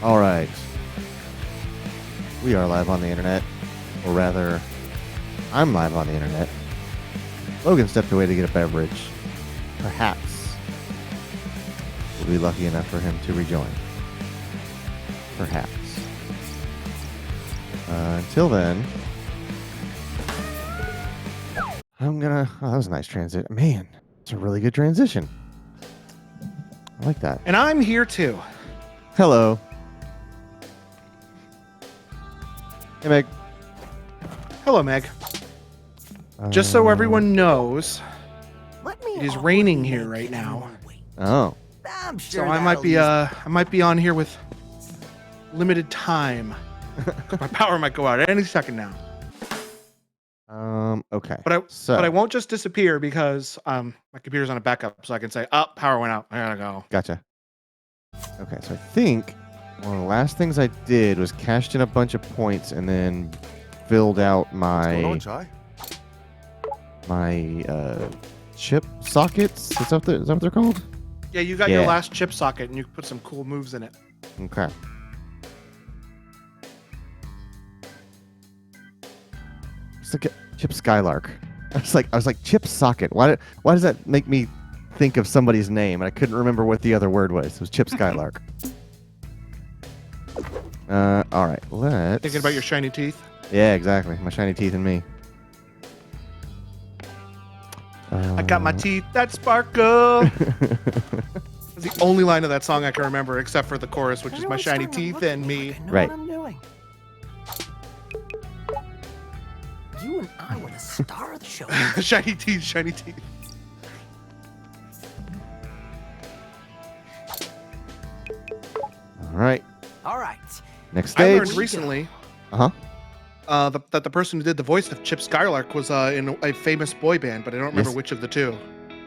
All right. We are live on the internet. Or rather, I'm live on the internet. Logan stepped away to get a beverage. Perhaps we'll be lucky enough for him to rejoin. Perhaps. Until then, I'm gonna... Oh, that was a nice transition. Man, it's a really good transition. I like that. And I'm here too. Hello. Hey, Meg. Hello, Meg. Just so everyone knows, it is raining here right now. Oh. I'm sure So I might be on here with limited time. My power might go out any second now. Okay. But I won't just disappear because my computer's on a backup, so I can say, "Oh, power went out. I gotta go." Gotcha. Okay, so I think one of the last things I did was cashed in a bunch of points and then filled out my chip sockets. Is that what they're called? Yeah, you got your last chip socket, and you put some cool moves in it. Okay. It's like Chip Skylark. I was like Chip Socket. Why does that make me think of somebody's name? And I couldn't remember what the other word was. It was Chip Skylark. All right. Let's. Thinking about your shiny teeth? Yeah, exactly. My shiny teeth and me. I got my teeth that sparkle. That's the only line of that song I can remember, except for the chorus, which is my shiny teeth and me. Right. What I'm doing. You and I were the star of the show. Shiny teeth, shiny teeth. All right. All right. Next I stage. learned recently Uh-huh. that the person who did the voice of Chip Skylark was in a famous boy band, but I don't remember Yes. which of the two.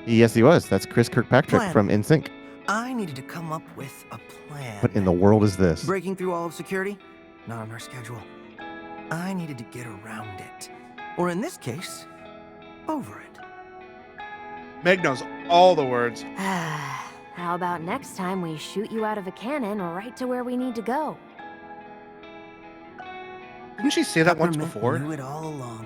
Yes, he was. That's Chris Kirkpatrick Plan. from NSYNC. I needed to come up with a plan. What in the world is this? Breaking through all of security? Not on our schedule. I needed to get around it. Or in this case, over it. Meg knows all the words. How about next time we shoot you out of a cannon right to where we need to go? Didn't she say that once Peppermint before? knew it all along.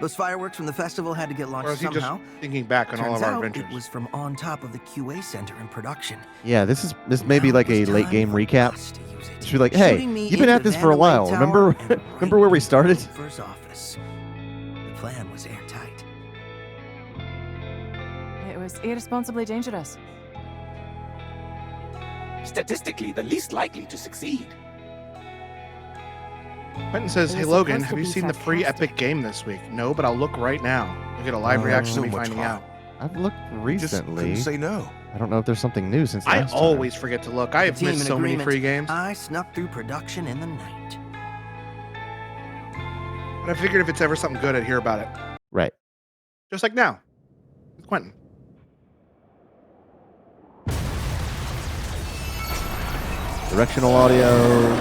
Those fireworks from the festival had to get Or launched is he somehow. just thinking back on all Turns of our out adventures? it was from on top of the QA center in production. Yeah, this may be Now like it a was late time game for recap. us to use it. Just be like, hey, Shooting me you've been into at this for a Vanderlei while. Tower Remember and remember where we right started? into Lucifer's office. The plan was airtight. It was irresponsibly dangerous. Statistically, the least likely to succeed. Quentin says, It "Hey was Logan, supposed to have you be seen the free sarcastic. Epic game this week?" No, but I'll look right now. You'll get a live reaction so to me much finding fun. out. I've looked Just couldn't recently. say no. I don't know if there's something new since I last time. always forget to look. I have Team missed in so many agreement. free games. I snuck through production in the night. But I figured if it's ever something good, I'd hear about it. Right. Just like now, with Quentin. Directional audio.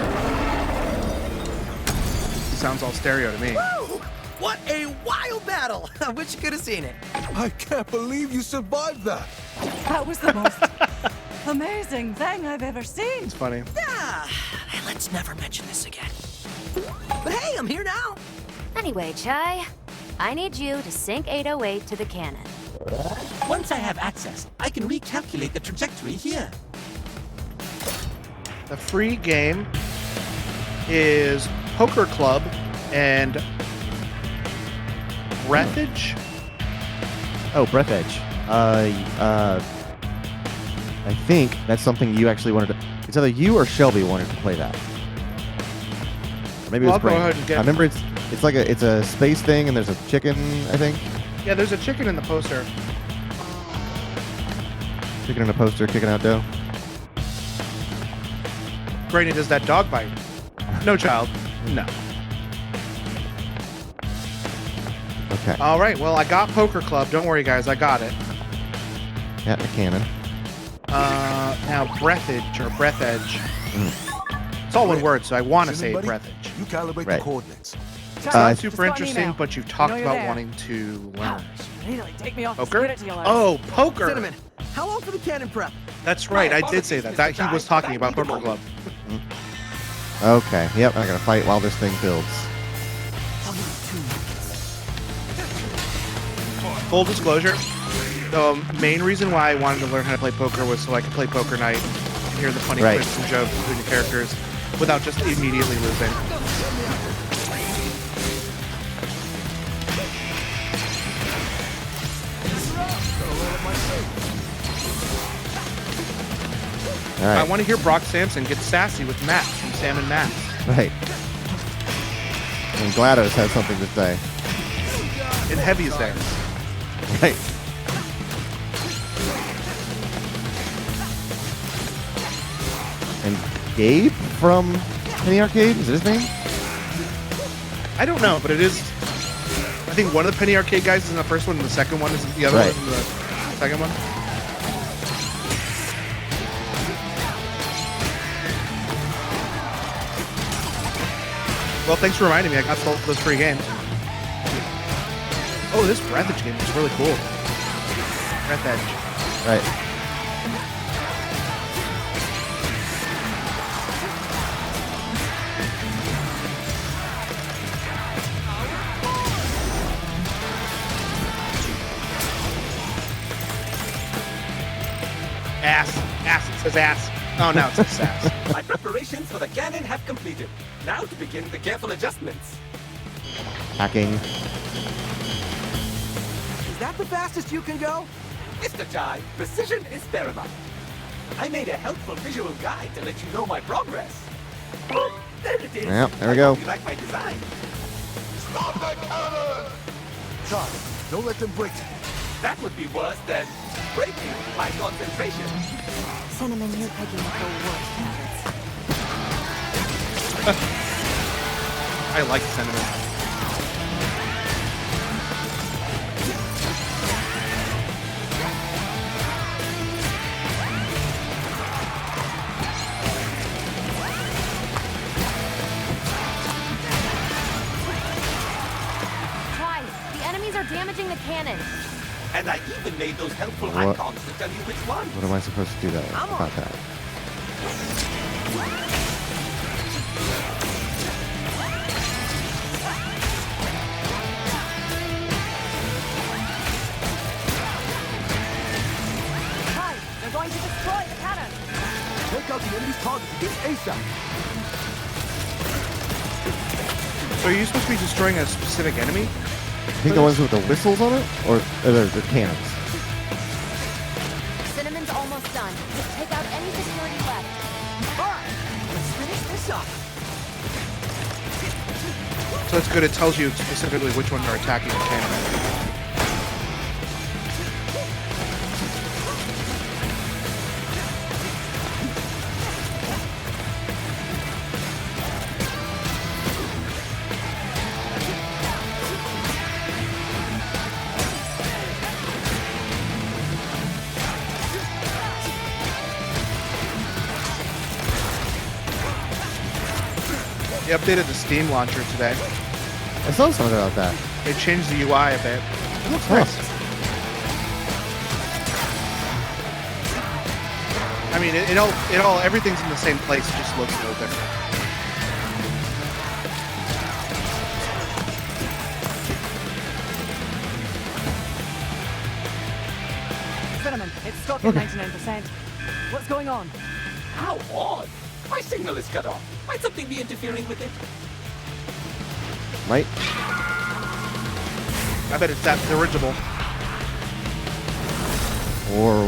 Sounds all stereo to me. Woo! What a wild battle! I wish you could have seen it. I can't believe you survived that. That was the most amazing thing I've ever seen. It's funny. Let's never mention this again. But hey, I'm here now. Anyway, Chai, I need you to sync 808 to the cannon. Once I have access, I can recalculate the trajectory here. The free game is Poker Club and Breathage. Oh, Breath Edge. I think that's something you actually wanted to... It's either you or Shelby wanted to play that. Or maybe Well, it I'll go was ahead Brandon. and get- I remember it's a space thing and there's a chicken, I think. Yeah, there's a chicken in the poster. Chicken in a poster, kicking out dough. Granny, does that dog bite? No, child. No. Okay. All right, well, I got Poker Club. Don't worry, guys. I got it. Yeah, the cannon. Now, Breathage or Breath Edge. It's all one word, so I want to say Buddy, Breathage. You calibrate Right. the coordinates. It's Just not got super an interesting, email. but you've talked know you're about there. wanting to learn. Really take me off the Poker? security alert. Oh, poker. Cinnamon, how long for the cannon prep? That's right. I did say that. He was talking about Poker Club. Okay. Yep. I gotta fight while this thing builds. Full disclosure, the main reason why I wanted to learn how to play poker was so I could play poker night and hear the funny Right. quips and jokes between the characters without just immediately losing. All right. I want to hear Brock Sampson get sassy with Matt from Sam and Matt. Right. And GLaDOS has something to say. In Heavy's there. Right. And Gabe from Penny Arcade? Is it his name? I don't know, but it is. I think one of the Penny Arcade guys is in the first one, and the second one is the other Right. one is in the second one. Well, thanks for reminding me. I got those free games. Oh, this Breath Edge game is really cool. Breath Edge. Right. Ass. Ass. It says ass. Oh, no, it says sass. My preparations for the cannon have completed. Now to begin the careful adjustments. Hacking. Is that the fastest you can go? Mr. Jai, precision is paramount. I made a helpful visual guide to let you know my progress. Oh, there it is. Yep, there we I go. hope you like my design. Stop the cannon! Charlie, don't let them break it. That would be worse than breaking my concentration. Cinnamon, you're picking up the worst habits. I like Cinnamon. Try. The enemies are damaging the cannon. And I even made those helpful What? icons to tell you which one. What am I supposed to do that about that? Try. They're going to destroy the cannon. Take out the enemy's target against ASAP. So are you supposed to be destroying a specific enemy? I think the ones with the whistles on it? Or the cannons? Cinnamon's almost done. Just take out any security left. Alright, let's finish this up. So that's good. It tells you specifically which ones are attacking the cannon. They updated the Steam launcher today. I saw something about that. They changed the UI a bit. It looks Huh. nice. I mean, everything's in the same place. It just looks a little different. Cinnamon, it's stuck at 99%. What's going on? How odd. My signal is cut off. Might something be interfering with it? Might. I bet it's that dirigible. Or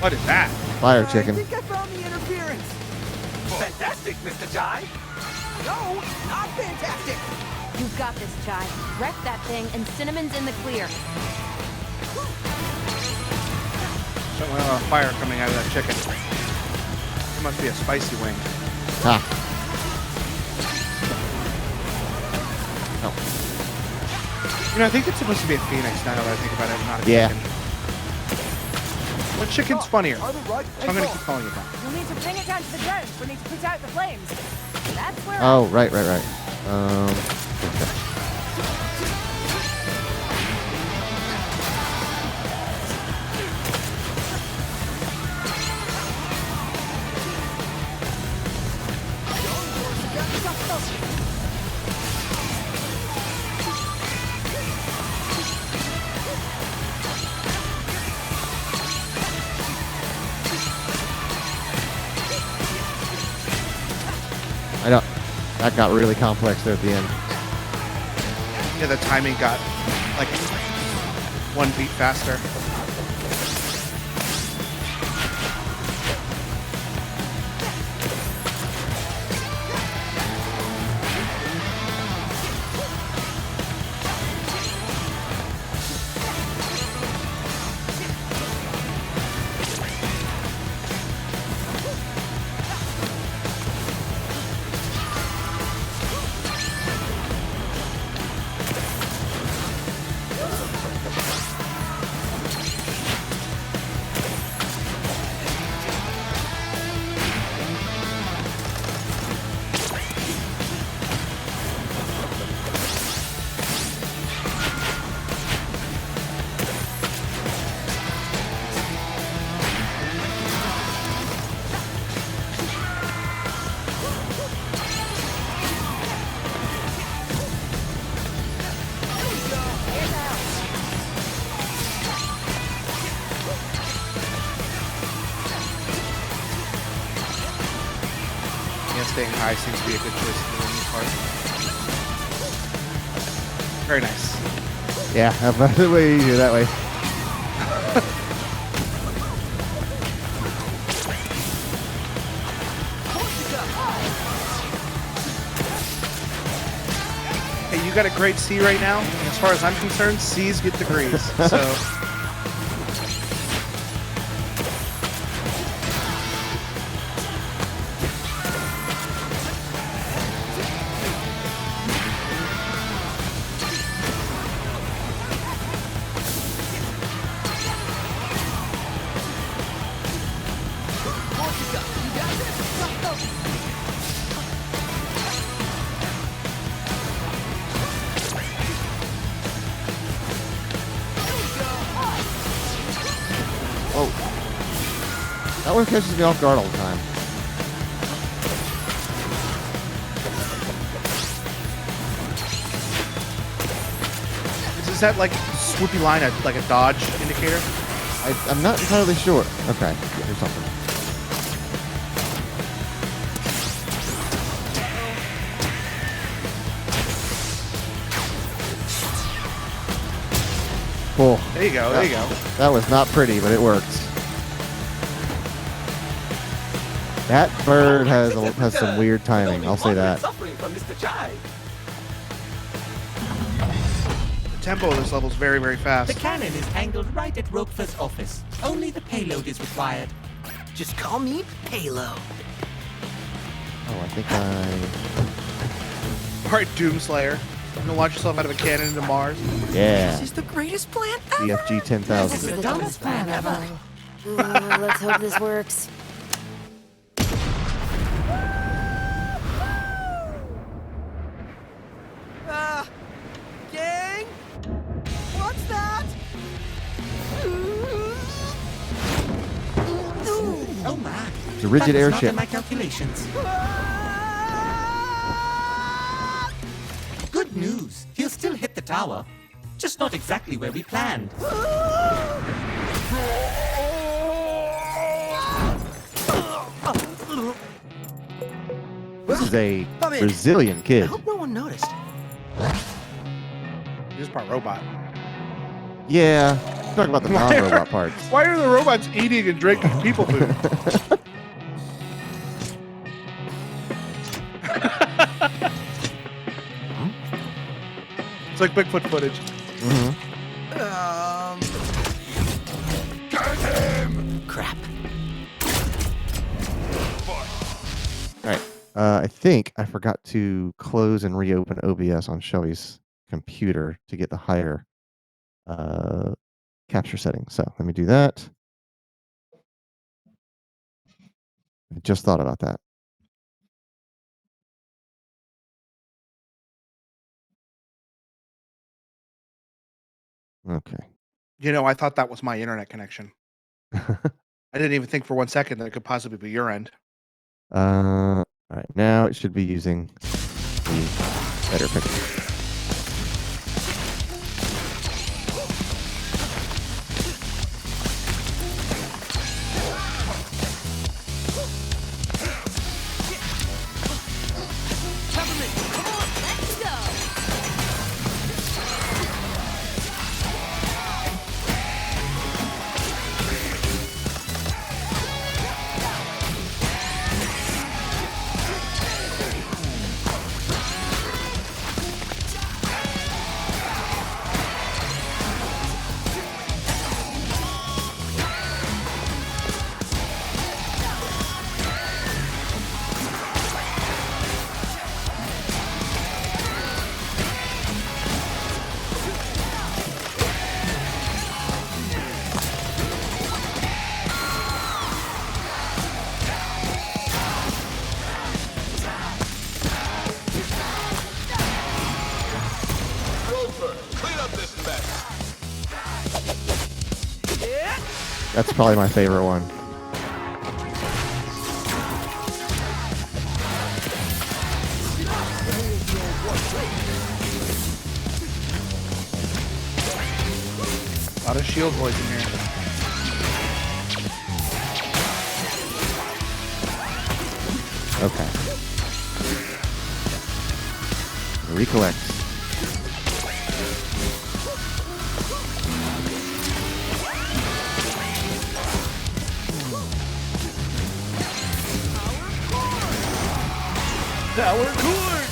What is that? fire I chicken. think I found the interference. Fantastic, Mr. Jai. No, not fantastic. You've got this, Chai. Wreck that thing, and Cinnamon's in the clear. Fire coming out of that chicken. It must be a spicy wing. Ha. Oh. You know, I think it's supposed to be a phoenix now that I think about it, not a Yeah. chicken. What chicken's funnier? Either right I'm gonna and keep calling it that. You'll need to bring it down to the ground. We need to put out the flames. That's where Oh, right. Okay. I know. That got really complex there at the end. Yeah, the timing got like 1 beat faster. Yeah, staying high seems to be a good choice for the new part. Very nice. Yeah, that's the way easier that way. Hey, you got a great C right now. And as far as I'm concerned, C's get degrees. So That one catches me off guard all the time. is that like swoopy line like a dodge indicator? I'm not entirely sure. Okay, here's something. Cool. There you go. There you go. That was not pretty, but it worked. That bird has some weird timing. I'll say that. Suffering from Mr. Chive. The tempo of this level is very, very The fast. cannon is angled right at Roquefort's office. Only the payload is required. Just call me Payload. Oh, I think I... All right, Doomslayer. You're gonna launch yourself out of a cannon into Mars. Yeah. This is the greatest plan ever. BFG 10,000. The dumbest plan ever. Ooh, let's hope this works. Gang? What's that? Oh my. It's a rigid That was not airship. in my calculations. Good news. He'll still hit the tower. Just not exactly where we planned. This is a Bobby. Brazilian I kid. hope no one noticed. You just brought robot. Yeah. Talk about the Why are- non-robot parts. Why are the robots eating and drinking people food? It's like Bigfoot footage. Crap. All right. I think I forgot to close and reopen OBS on Shelby's computer to get the higher capture setting. So let me do that. I just thought about that. Okay. You know, I thought that was my internet connection. I didn't even think for 1 second that it could possibly be your end. All right. Now it should be using the better picture. That's probably my favorite one. A lot of shield boys in here. Okay. Recollect. Tower Cord!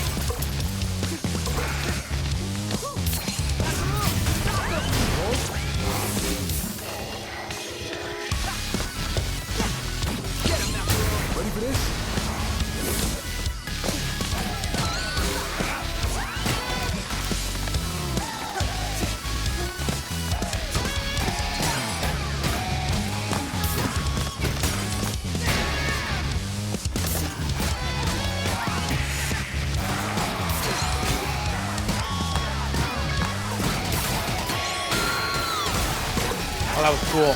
Oh, that was cool.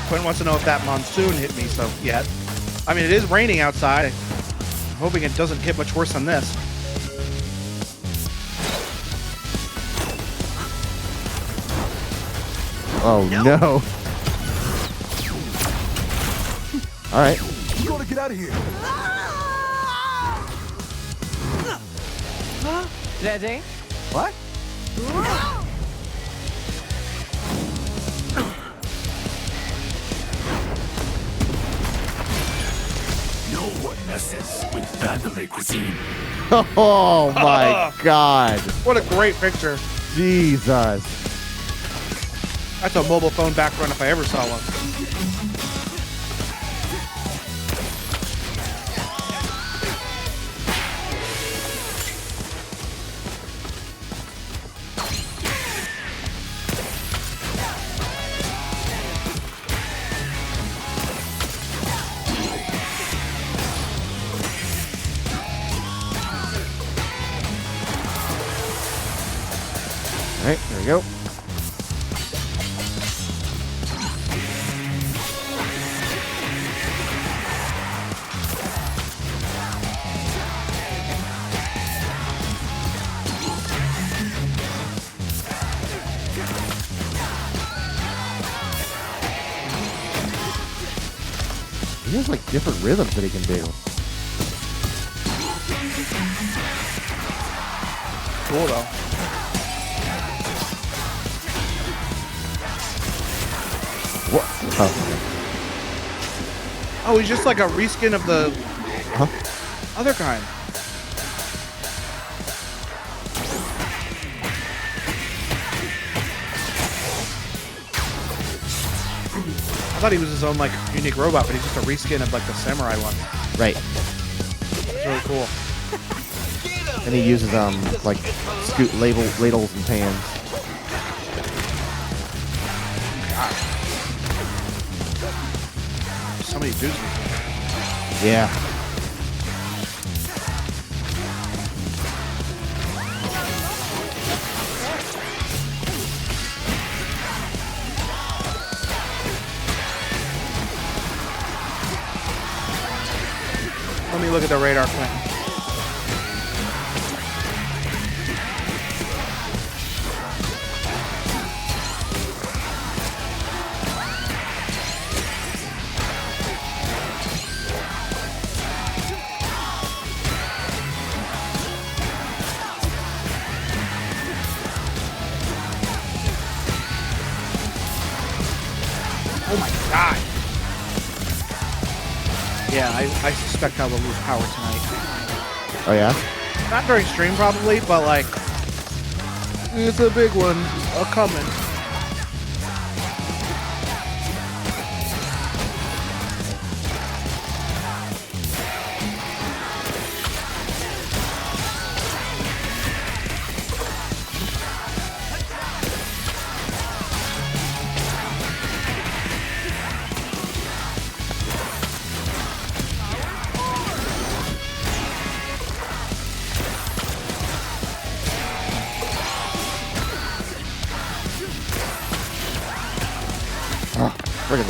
Quinn wants to know if that monsoon hit me so yet. I mean, it is raining outside. I'm hoping it doesn't hit much worse than this. Oh no. All right. You gotta get out of here. Ready? What? No one messes with Vandalay cuisine. Oh my God. What a great picture. Jesus. That's a mobile phone background if I ever saw one. All right, there we go. He has like different rhythms that he can do. Cool though. What? Oh, Oh, he's just like a reskin of the huh? other kind. I thought he was his own like unique robot, but he's just a reskin of like the samurai one. Right. It's really cool. And he uses like scoot ladles and pans. So many dudes. Yeah. Let me look at the radar thing. Oh my god. Yeah, I suspect I will lose power tonight. Oh yeah. Not during stream probably, but like it's a big one coming.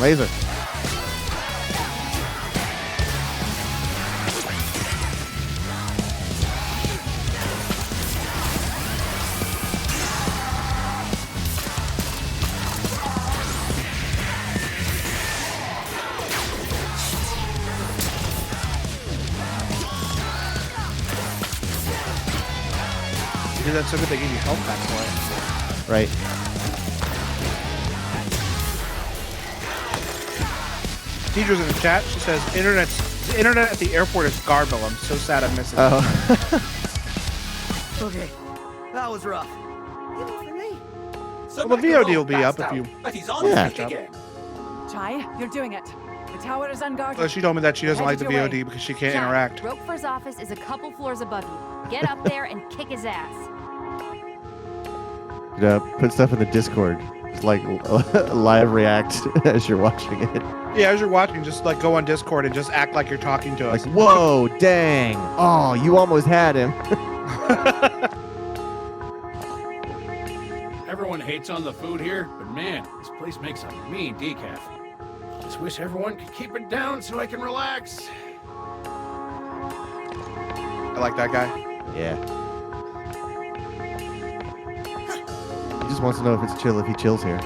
Laser. You did that so good they gave you health back for Right. it. Deidre's in the chat. She says, the internet at the airport is garble. I'm so sad I'm missing it. Oh. Okay, that was rough. Even for me. So Well, the back to VOD will be up fast if you- now, But he's on Yeah. his feet again. Chai, you're doing it. The tower is unguarded. She told me that she doesn't like the Headed your VOD way. because she can't Jack, interact. Roquefort's office is a couple floors above you. Get up there and kick his ass. Put stuff in the Discord. Just like live react as you're watching it. Yeah, as you're watching, just like go on Discord and just act like you're talking to Like, us. whoa, dang. Oh, you almost had him. Everyone hates on the food here, but man, this place makes a mean decaf. Just wish everyone could keep it down so I can relax. I like that guy. Yeah. He just wants to know if it's chill if he chills here.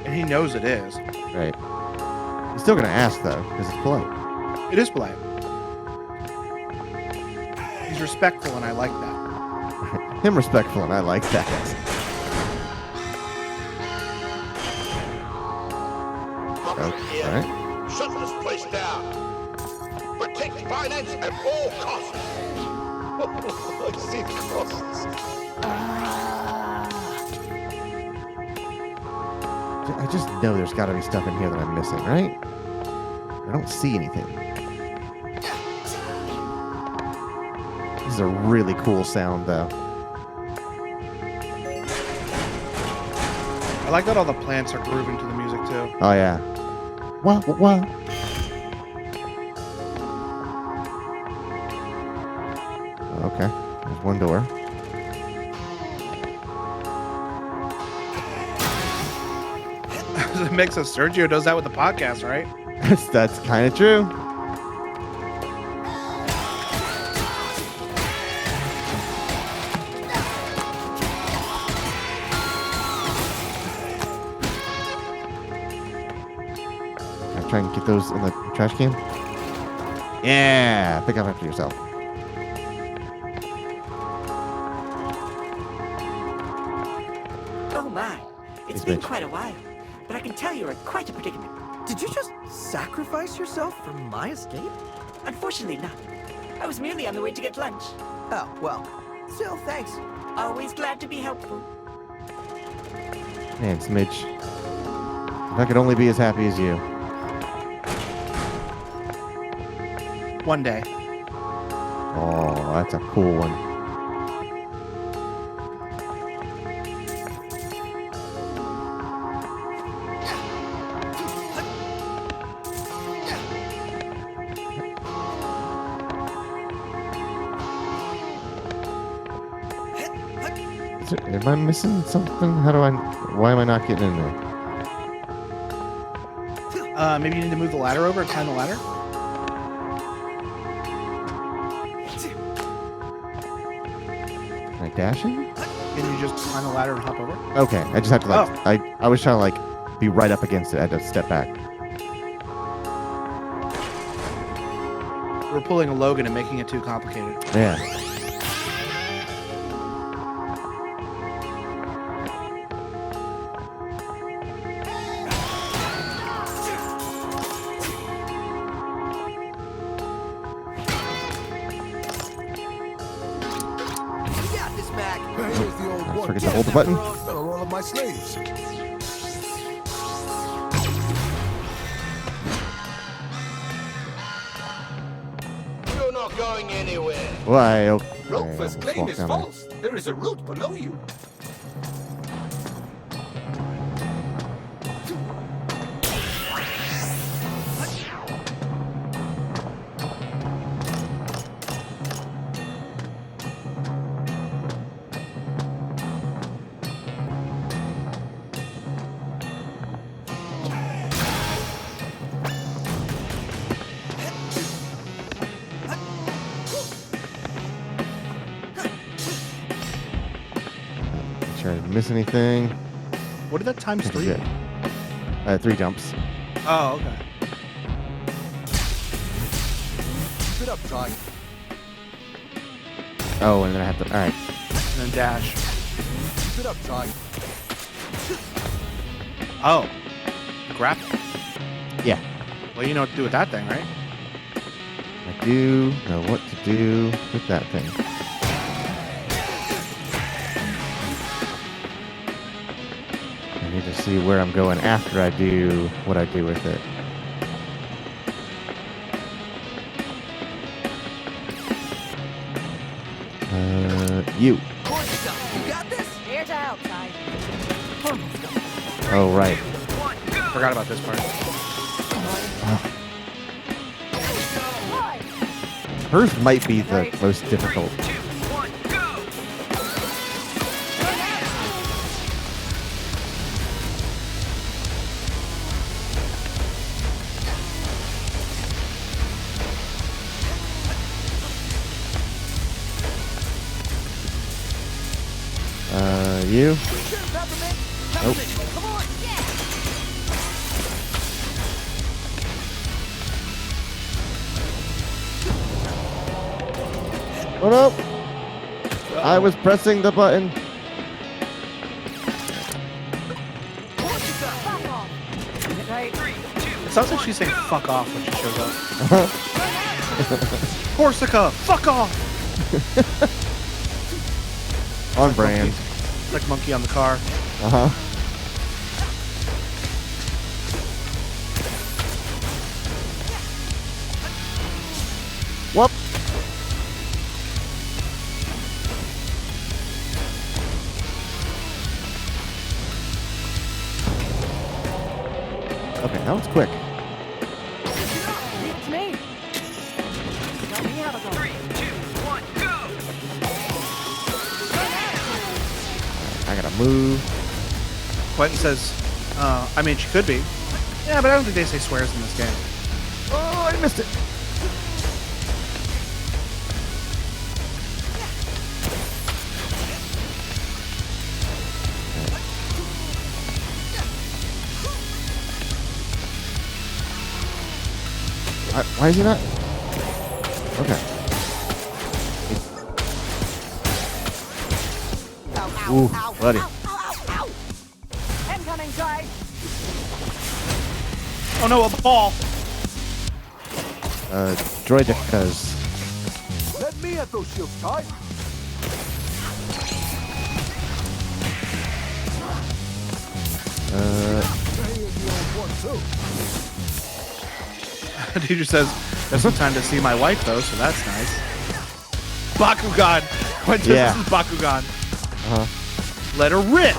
And he knows it is. Right. He's still gonna ask though, because it's polite. It is polite. He's respectful, and I like that. Him respectful, and I like that. Come Okay. here. Alright. Shut this place down. Protect finance at all costs. I see costs. I just know there's gotta be stuff in here that I'm missing, right? I don't see anything. This is a really cool sound, though. I like that all the plants are grooving to the music too. Oh, yeah. What? Okay. There's one door. It makes us Sergio does that with the podcast, right? That's kind of true. I'll try and get those in the trash can. Yeah, pick up after yourself. Oh my, it's Hey, been bitch. quite a while, but I can tell you're in quite a predicament. Did you just sacrifice yourself for my escape? Unfortunately not. I was merely on the way to get lunch. Oh, well, still thanks. Always glad to be helpful. Man, Smidge. If I could only be as happy as you. One day. Oh, that's a cool one. Am I missing something? Why am I not getting in there? Maybe you need to move the ladder over and climb the ladder. Can I dash in? Can you just climb the ladder and hop over? Okay, I just have to like, Oh. I was trying to like be right up against it. I had to step back. We're pulling a Logan and making it too complicated. Yeah. You got this, Mac. Here's the old I one. forget to hold the button. Better roll up my sleeves. You're not going anywhere. Why? Roquefort's let's claim walk is down there. false. There is a route below you. sure I didn't miss anything. What did that times 3? Good. 3 jumps. Oh, okay. Keep it up, Ty. Oh, and then I have to. All right. And then dash. Keep it up, Ty. Oh. Grapple. Yeah. Well, you know what to do with that thing, right? I do know what to do with that thing. I need to see where I'm going after I do what I do with it. You. You got this? Here to help, Ty. Oh, right. Forgot about this part. Hers might be the most difficult. You? Nope. Oh no! I was pressing the button. It sounds like she's saying fuck off when she shows up. Corsica, fuck off! On brand. Like monkey on the car. Uh-huh. Whoop. Okay, that was quick. It's me. Tell me how to go. 3, 2, 1, go! I gotta move. Quentin says, I mean, she could be. Yeah, but I don't think they say swears in this game. Oh, I missed it. Why is he not? Okay. Ooh, buddy. Incoming, Ty. Oh no, a ball! Droidicas. Let me at those shields, Ty. Teacher says, there's some time to see my wife though, so that's nice. Bakugan! Quentin says Yeah. this is Bakugan. Uh-huh. Let her rip!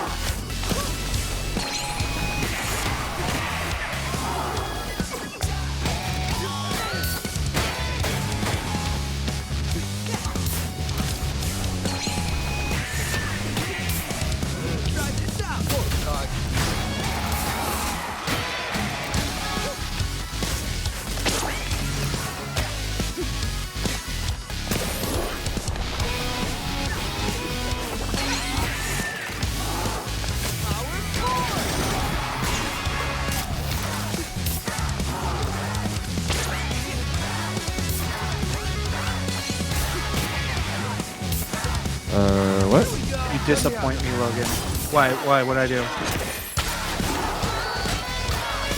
What? You disappoint me, Logan. Why? What'd I do?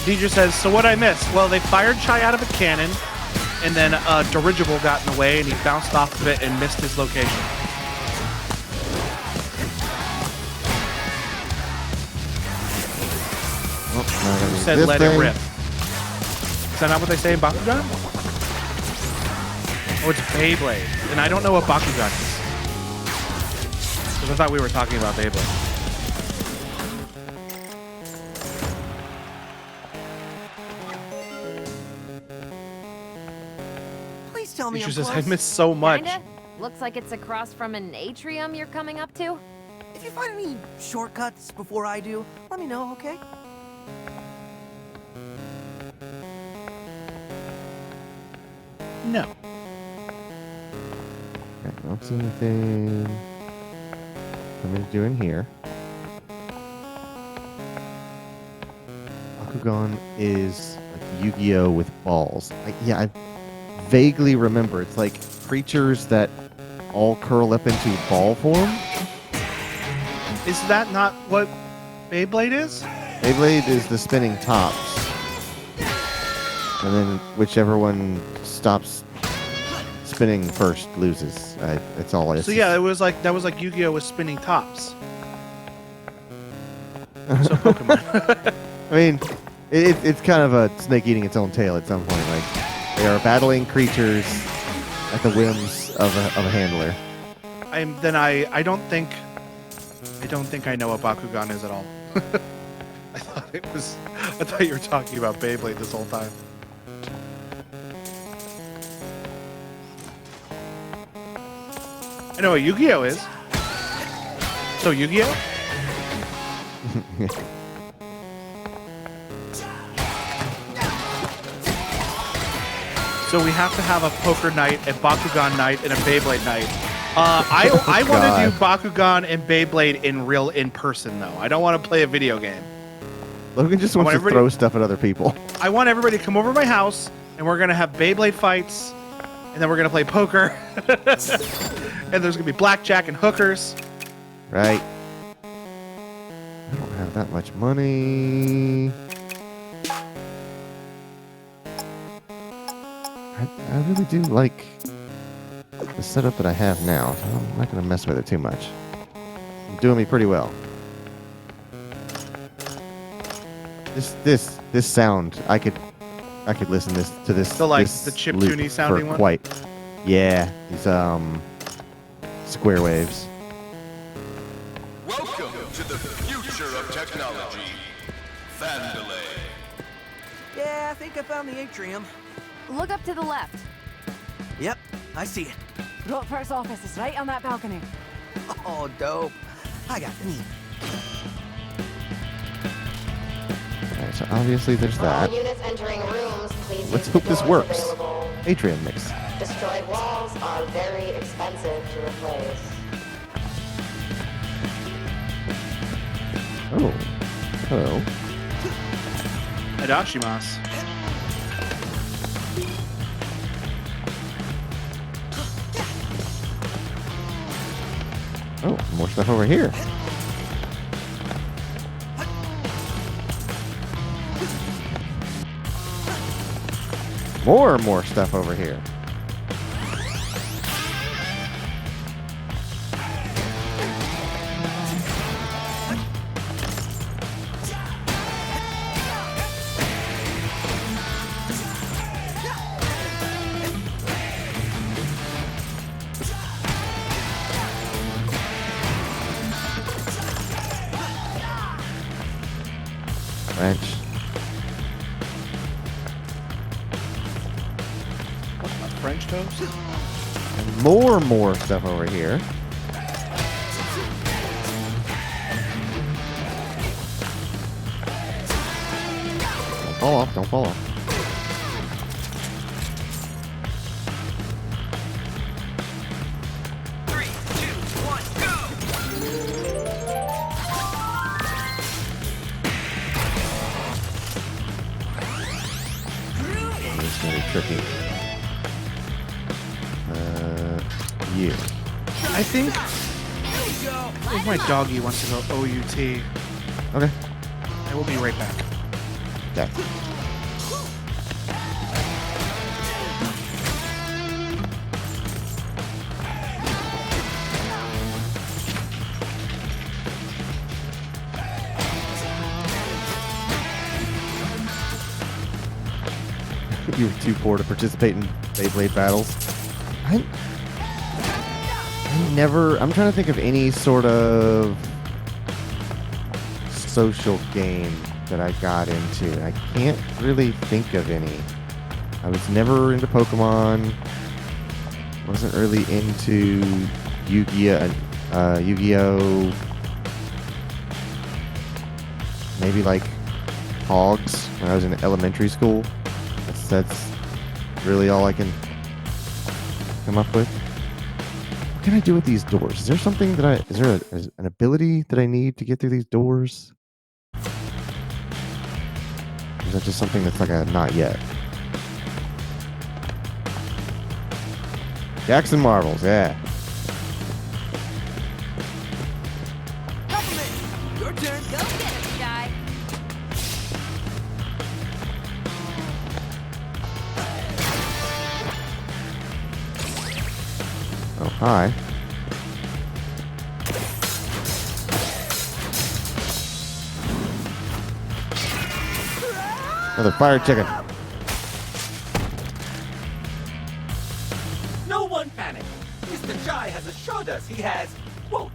Deidre says, so what'd I miss? Well, they fired Chai out of a cannon, and then a dirigible got in the way, and he bounced off of it and missed his location. Oh, You said let it rip. Is that not what they say in Bakugan? Oh, it's Beyblade. And I don't know what Bakugan is. Because I thought we were talking about Beyblade. Please tell me She I'm says, I close. missed so much. Kinda. Looks like it's across from an atrium you're coming up to. If you find any shortcuts before I do, let me know, okay? No. Okay, I don't see anything for me to do in here. Bakugan is like Yu-Gi-Oh with balls. I vaguely remember. It's like creatures that all curl up into ball form. Is that not what Beyblade is? Beyblade is the spinning tops, and then whichever one stops spinning first loses. That's all it is. So yeah, that was like Yu-Gi-Oh with spinning tops. So Pokemon. I mean, it's kind of a snake eating its own tail at some point. Like they are battling creatures at the whims of a handler. I don't think I know what Bakugan is at all. I thought you were talking about Beyblade this whole time. I know what Yu-Gi-Oh is. So Yu-Gi-Oh? So we have to have a poker night, a Bakugan night, and a Beyblade night. I want to do Bakugan and Beyblade in person though. I don't want to play a video game. Logan just wants to throw stuff at other people. I want everybody to come over to my house, and we're gonna have Beyblade fights, and then we're gonna play poker, and there's gonna be blackjack and hookers. Right. I don't have that much money. I really do like the setup that I have now, so I'm not going to mess with it too much. It's doing me pretty well. This sound, I could listen to this. The this the chip loop tuney sounding for one. Quite. Yeah, these square waves. Welcome to the future of technology. Vandalay. Yeah, I think I found the atrium. Look up to the left. Yep, I see it. Rotfur's office is right on that balcony. Oh, dope. I got this. Alright, so obviously there's that. All units entering rooms, please Let's use hope the this doors works. available. Atrium mix. Destroyed walls are very expensive to replace. Oh. Hello. Adashimasu. Oh, more stuff over here. More stuff over here. French. French toast? And more stuff over here. Don't fall off, don't fall off. It's gonna be tricky. You. I think my doggy wants to go OUT. Okay. I will be right back. Okay. You were too poor to participate in Beyblade battles. I'm trying to think of any sort of social game that I got into. I can't really think of any. I was never into Pokemon. Wasn't really into Yu-Gi-Oh. Maybe like Pogs when I was in elementary school. That's really all I can come up with. What can I do with these doors? Is there something that is there an ability that I need to get through these doors? Is that just something that's like a not yet? Jackson Marvels, yeah. Your turn. Go get it, Shy. Oh, hi. Another fire chicken. No one panic. Mr. Chai has assured us he has, quote,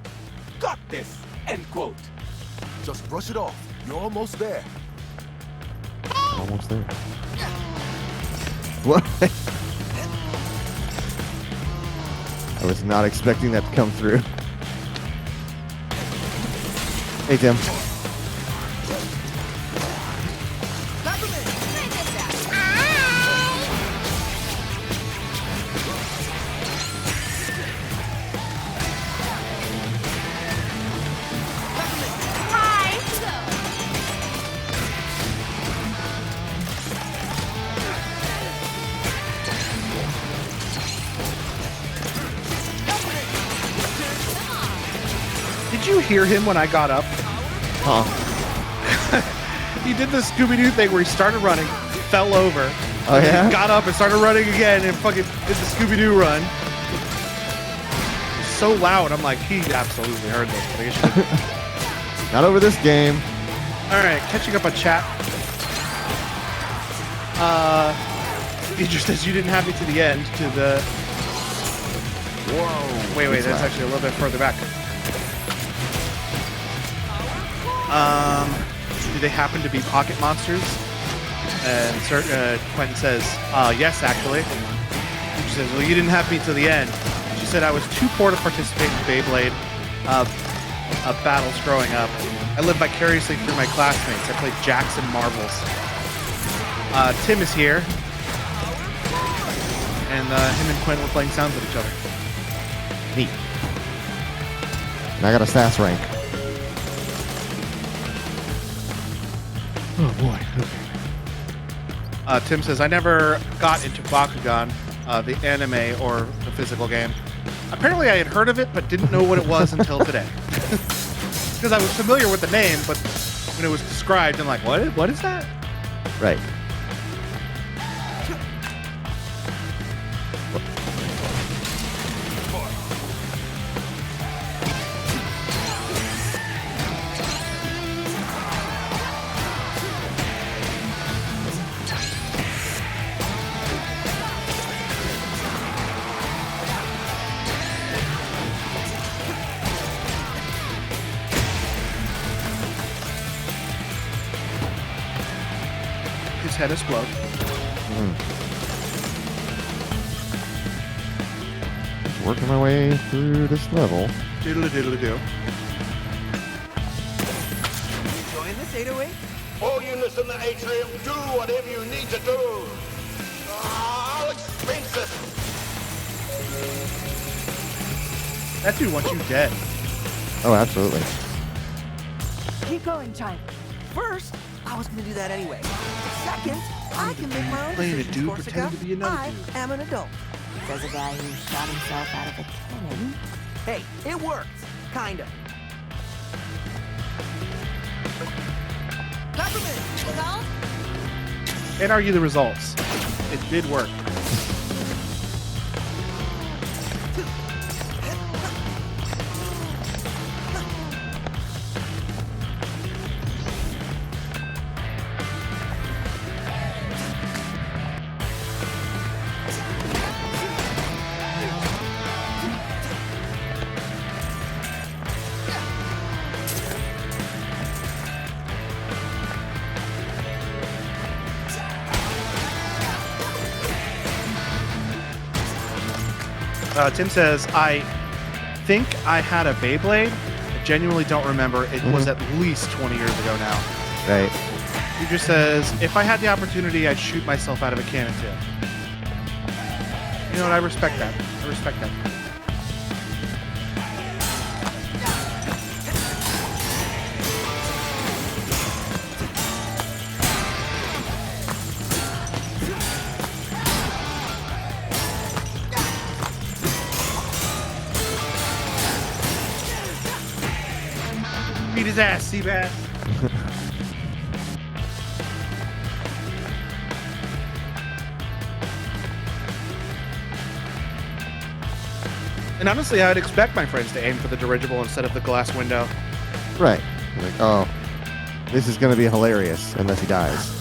got this, end quote. Just brush it off. You're almost there. Almost there. What? I was not expecting that to come through. Hey, Tim. Did you hear him when I got up? Huh. He did the Scooby-Doo thing where he started running, fell over, Oh, and yeah? then got up and started running again and fucking did the Scooby-Doo run. So loud, I'm like, he absolutely heard this. But I guess you didn't. Not over this game. All right, catching up on chat. Feature says you didn't have me to the end, to the... Whoa. Wait, that's actually a little bit further back. Do they happen to be pocket monsters? And Quentin says, yes, actually. She says, well, you didn't have me to the end. She said, I was too poor to participate in Beyblade battles growing up. I lived vicariously through my classmates. I played Jackson Marvels. Tim is here. And him and Quentin were playing sounds with each other. Neat. And I got a sass rank. Oh boy. Okay. Tim says, I never got into Bakugan, the anime or the physical game. Apparently I had heard of it, but didn't know what it was until today. Because I was familiar with the name, but when it was described, I'm like, what is that? Right. His head explode. Working my way through this level. Doodle doodle do. Enjoying this 808? All units in the atrium, do whatever you need to do. I'll expense it. That dude wants you dead. Oh, absolutely. Keep going, Chai. First, I was gonna do that anyway. Second, I can make my own Playing a decisions, dude Corsica. pretending to be another I dude. am an adult. Says a guy who shot himself out of a cannon. Hey, it worked. Kind of. Peppermint! Can't argue the results. It did work. Tim says, I think I had a Beyblade. I genuinely don't remember. It was at least 20 years ago now. Right. He just says, if I had the opportunity, I'd shoot myself out of a cannon too. You know what? I respect that. I respect that. Beat his ass, Seabass. And honestly, I'd expect my friends to aim for the dirigible instead of the glass window. Right. Like, oh, this is going to be hilarious unless he dies.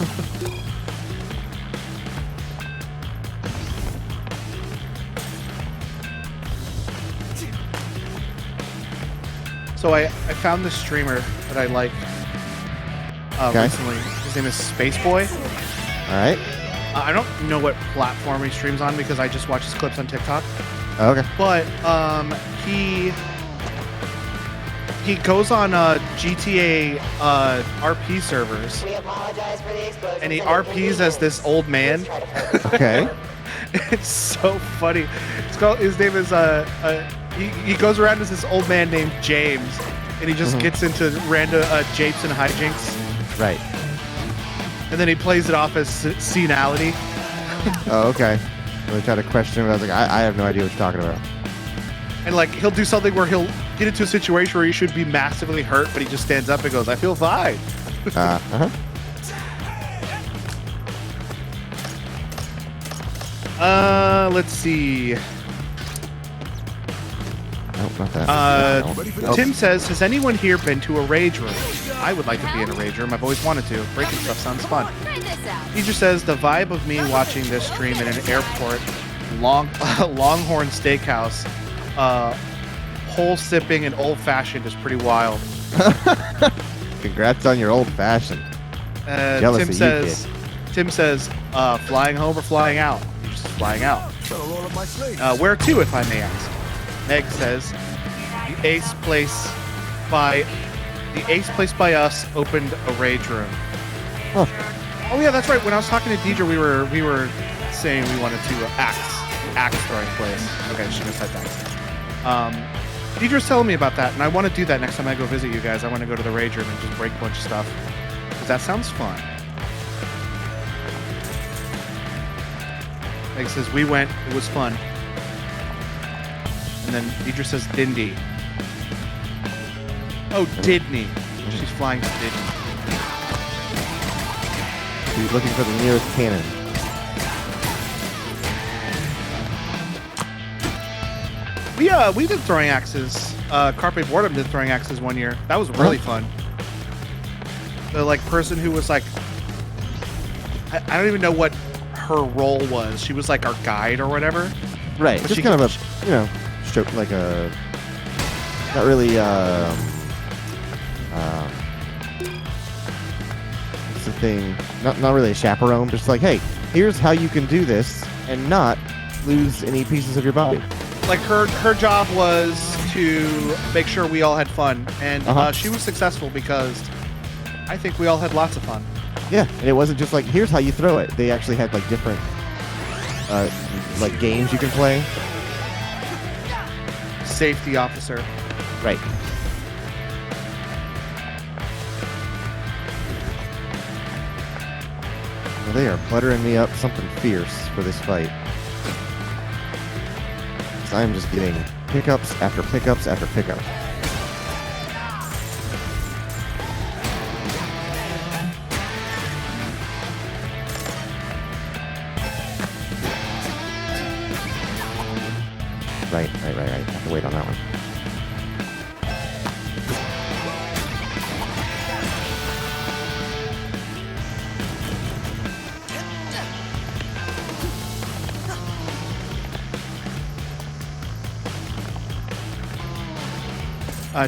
So I found this streamer that I like Okay. recently. His name is Spaceboy. All right. I don't know what platform he streams on because I just watch his clips on TikTok. Okay. But he goes on GTA RP servers, We apologize for the explosion. and he RPs as this old man. Okay. It's so funny. It's called. His name is he goes around as this old man named James, and he just gets into random japes and hijinks, Right. and then he plays it off as senility. Oh, okay. I tried to question him. I was like, I have no idea what you're talking about. And like he'll do something where he'll get into a situation where he should be massively hurt, but he just stands up and goes, "I feel fine." Uh-huh. Let's see. Nope, not that. No. Tim says, "Has anyone here been to a rage room? I would like to be in a rage room. I've always wanted to. Breaking stuff sounds fun." Teacher says, "The vibe of me watching this stream in an airport, Longhorn Steakhouse, whole sipping and old fashioned is pretty wild." Congrats on your old fashioned. Jealous Tim says, "Flying home or flying out?" He's just flying out. Where to, if I may ask? Meg says, the Ace Place by us opened a rage room. Huh. Oh yeah, that's right. When I was talking to Deidre, we were saying we wanted to axe throwing place. Okay, she just said that. Deidre's telling me about that, and I want to do that next time I go visit you guys. I want to go to the rage room and just break a bunch of stuff, because that sounds fun. Meg says we went. It was fun. And then Deidre says Dindy. Oh, Didney. She's flying to Didney. He's looking for the nearest cannon. We did throwing axes. Carpe Boredom did throwing axes one year. That was really fun. The like person who was like, I don't even know what her role was. She was like our guide or whatever. Right. But Just kind of a, like a, not really, it's the thing, not really a chaperone, just like, hey, here's how you can do this and not lose any pieces of your body. Like her job was to make sure we all had fun, and she was successful because I think we all had lots of fun. Yeah, and it wasn't just like, here's how you throw it. They actually had like different, like games you can play. Safety officer. Right. Well, they are buttering me up something fierce for this fight. Because I'm just getting pickups after pickups after pickups. Right. I have to wait on that one.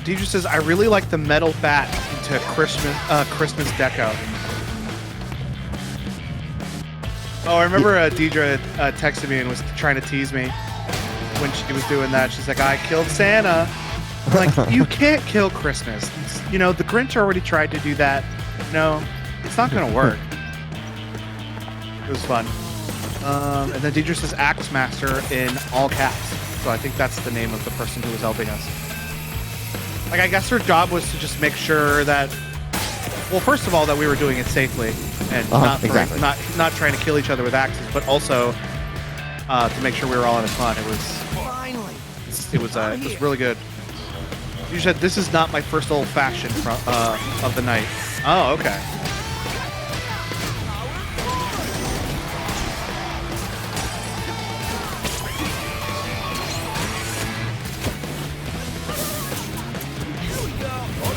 Deidre says, I really like the metal bat into Christmas deco. Oh, I remember Deidre texted me and was trying to tease me when she was doing that. She's like, I killed Santa. I'm like, you can't kill Christmas. The Grinch already tried to do that. No, it's not going to work. It was fun. And then Deidre says Axe Master in all caps. So I think that's the name of the person who was helping us. Like, I guess her job was to just make sure that, well, first of all, that we were doing it safely and not trying to kill each other with axes, but also to make sure we were all having fun. It was really good. You said this is not my first old-fashioned of the night. Oh, okay.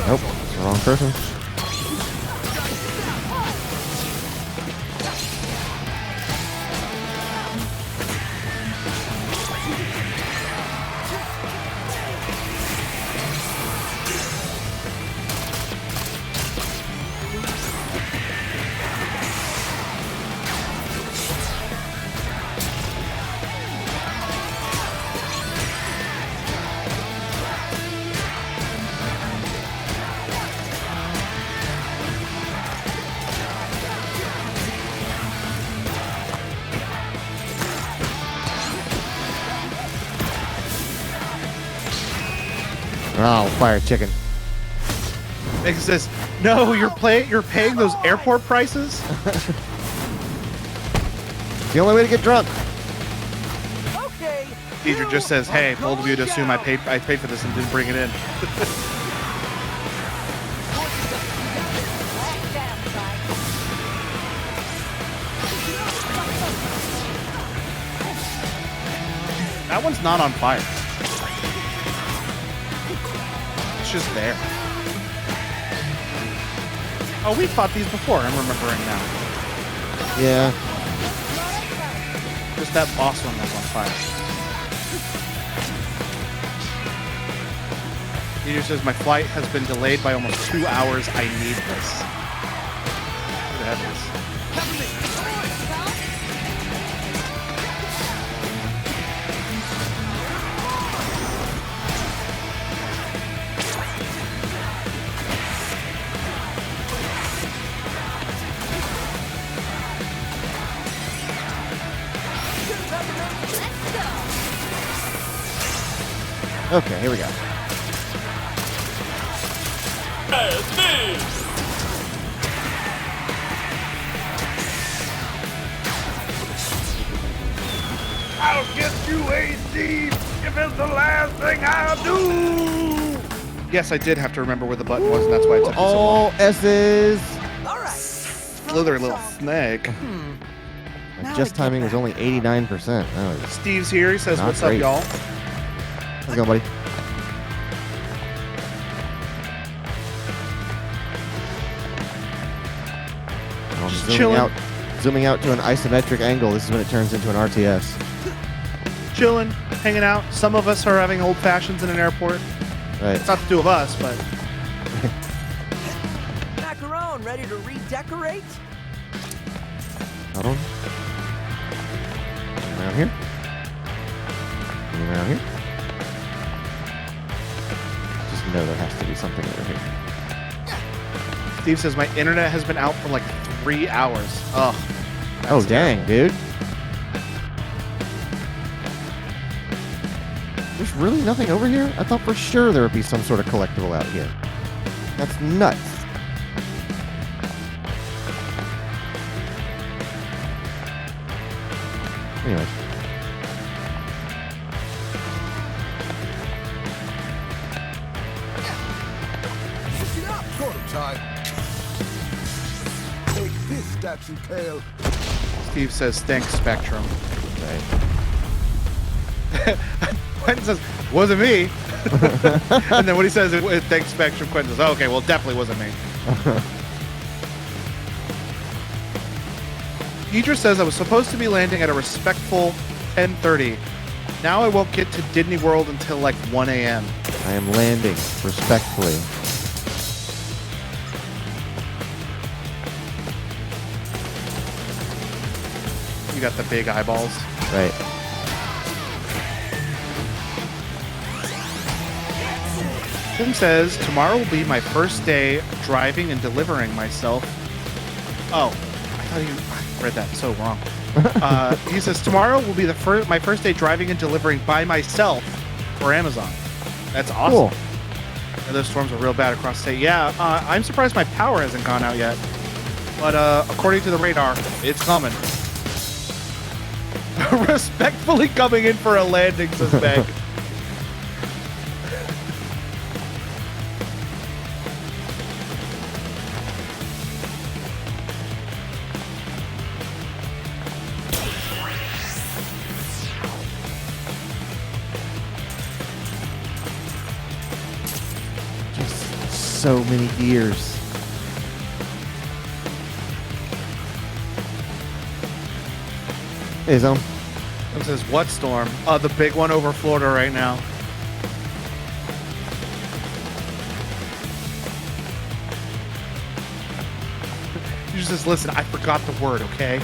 Nope, it's the wrong person. Oh, fire chicken. It says, no, you're paying those airport prices? The only way to get drunk. Okay. Deidre just says, hey, bold of you to assume I paid for this and didn't bring it in. That one's not on fire. It's just there. Oh, we fought these before, I'm remembering now. Yeah. Just that boss one that's on fire. Peter says, my flight has been delayed by almost 2 hours. I need this. Good heavens. Okay, here we go. I'll get you a Steve if it's the last thing I'll do. Yes, I did have to remember where the button was, and that's why it took me so long. All S's. All right. Slithery little snake. My just timing was only 89%. Oh, Steve's here. He says, Not what's great. up, y'all? how's it going, buddy? I'm Just zooming out to an isometric angle. This is when it turns into an RTS. Chilling, hanging out. Some of us are having old fashions in an airport. Right. It's not the two of us, but Macaron, ready to redecorate? Hold on. Around here. Around here. Just know there has to be something over here. Steve says my internet has been out for like 3 hours. Ugh. Oh, dang, dude. There's really nothing over here? I thought for sure there would be some sort of collectible out here. That's nuts. Anyways. Totem time. Take this, Statue Kale. Steve says thanks, Spectrum. Quentin says, wasn't me. And then when he says thanks, Spectrum, Quentin says, oh, okay, well, it definitely wasn't me. Deidre says I was supposed to be landing at a respectful 10:30. Now I won't get to Disney World until like 1 a.m. I am landing respectfully. You got the big eyeballs. Right. Tim says tomorrow will be my first day driving and delivering myself. Oh, I thought you read that so wrong. He says tomorrow will be my first day driving and delivering by myself for Amazon. That's awesome. Cool. Yeah, those storms are real bad across the state. Yeah, I'm surprised my power hasn't gone out yet. But according to the radar, it's coming. Respectfully coming in for a landing, says Meg. so many gears. Hey, Zone. It says, what storm? Oh, the big one over Florida right now. You just listen, I forgot the word, okay?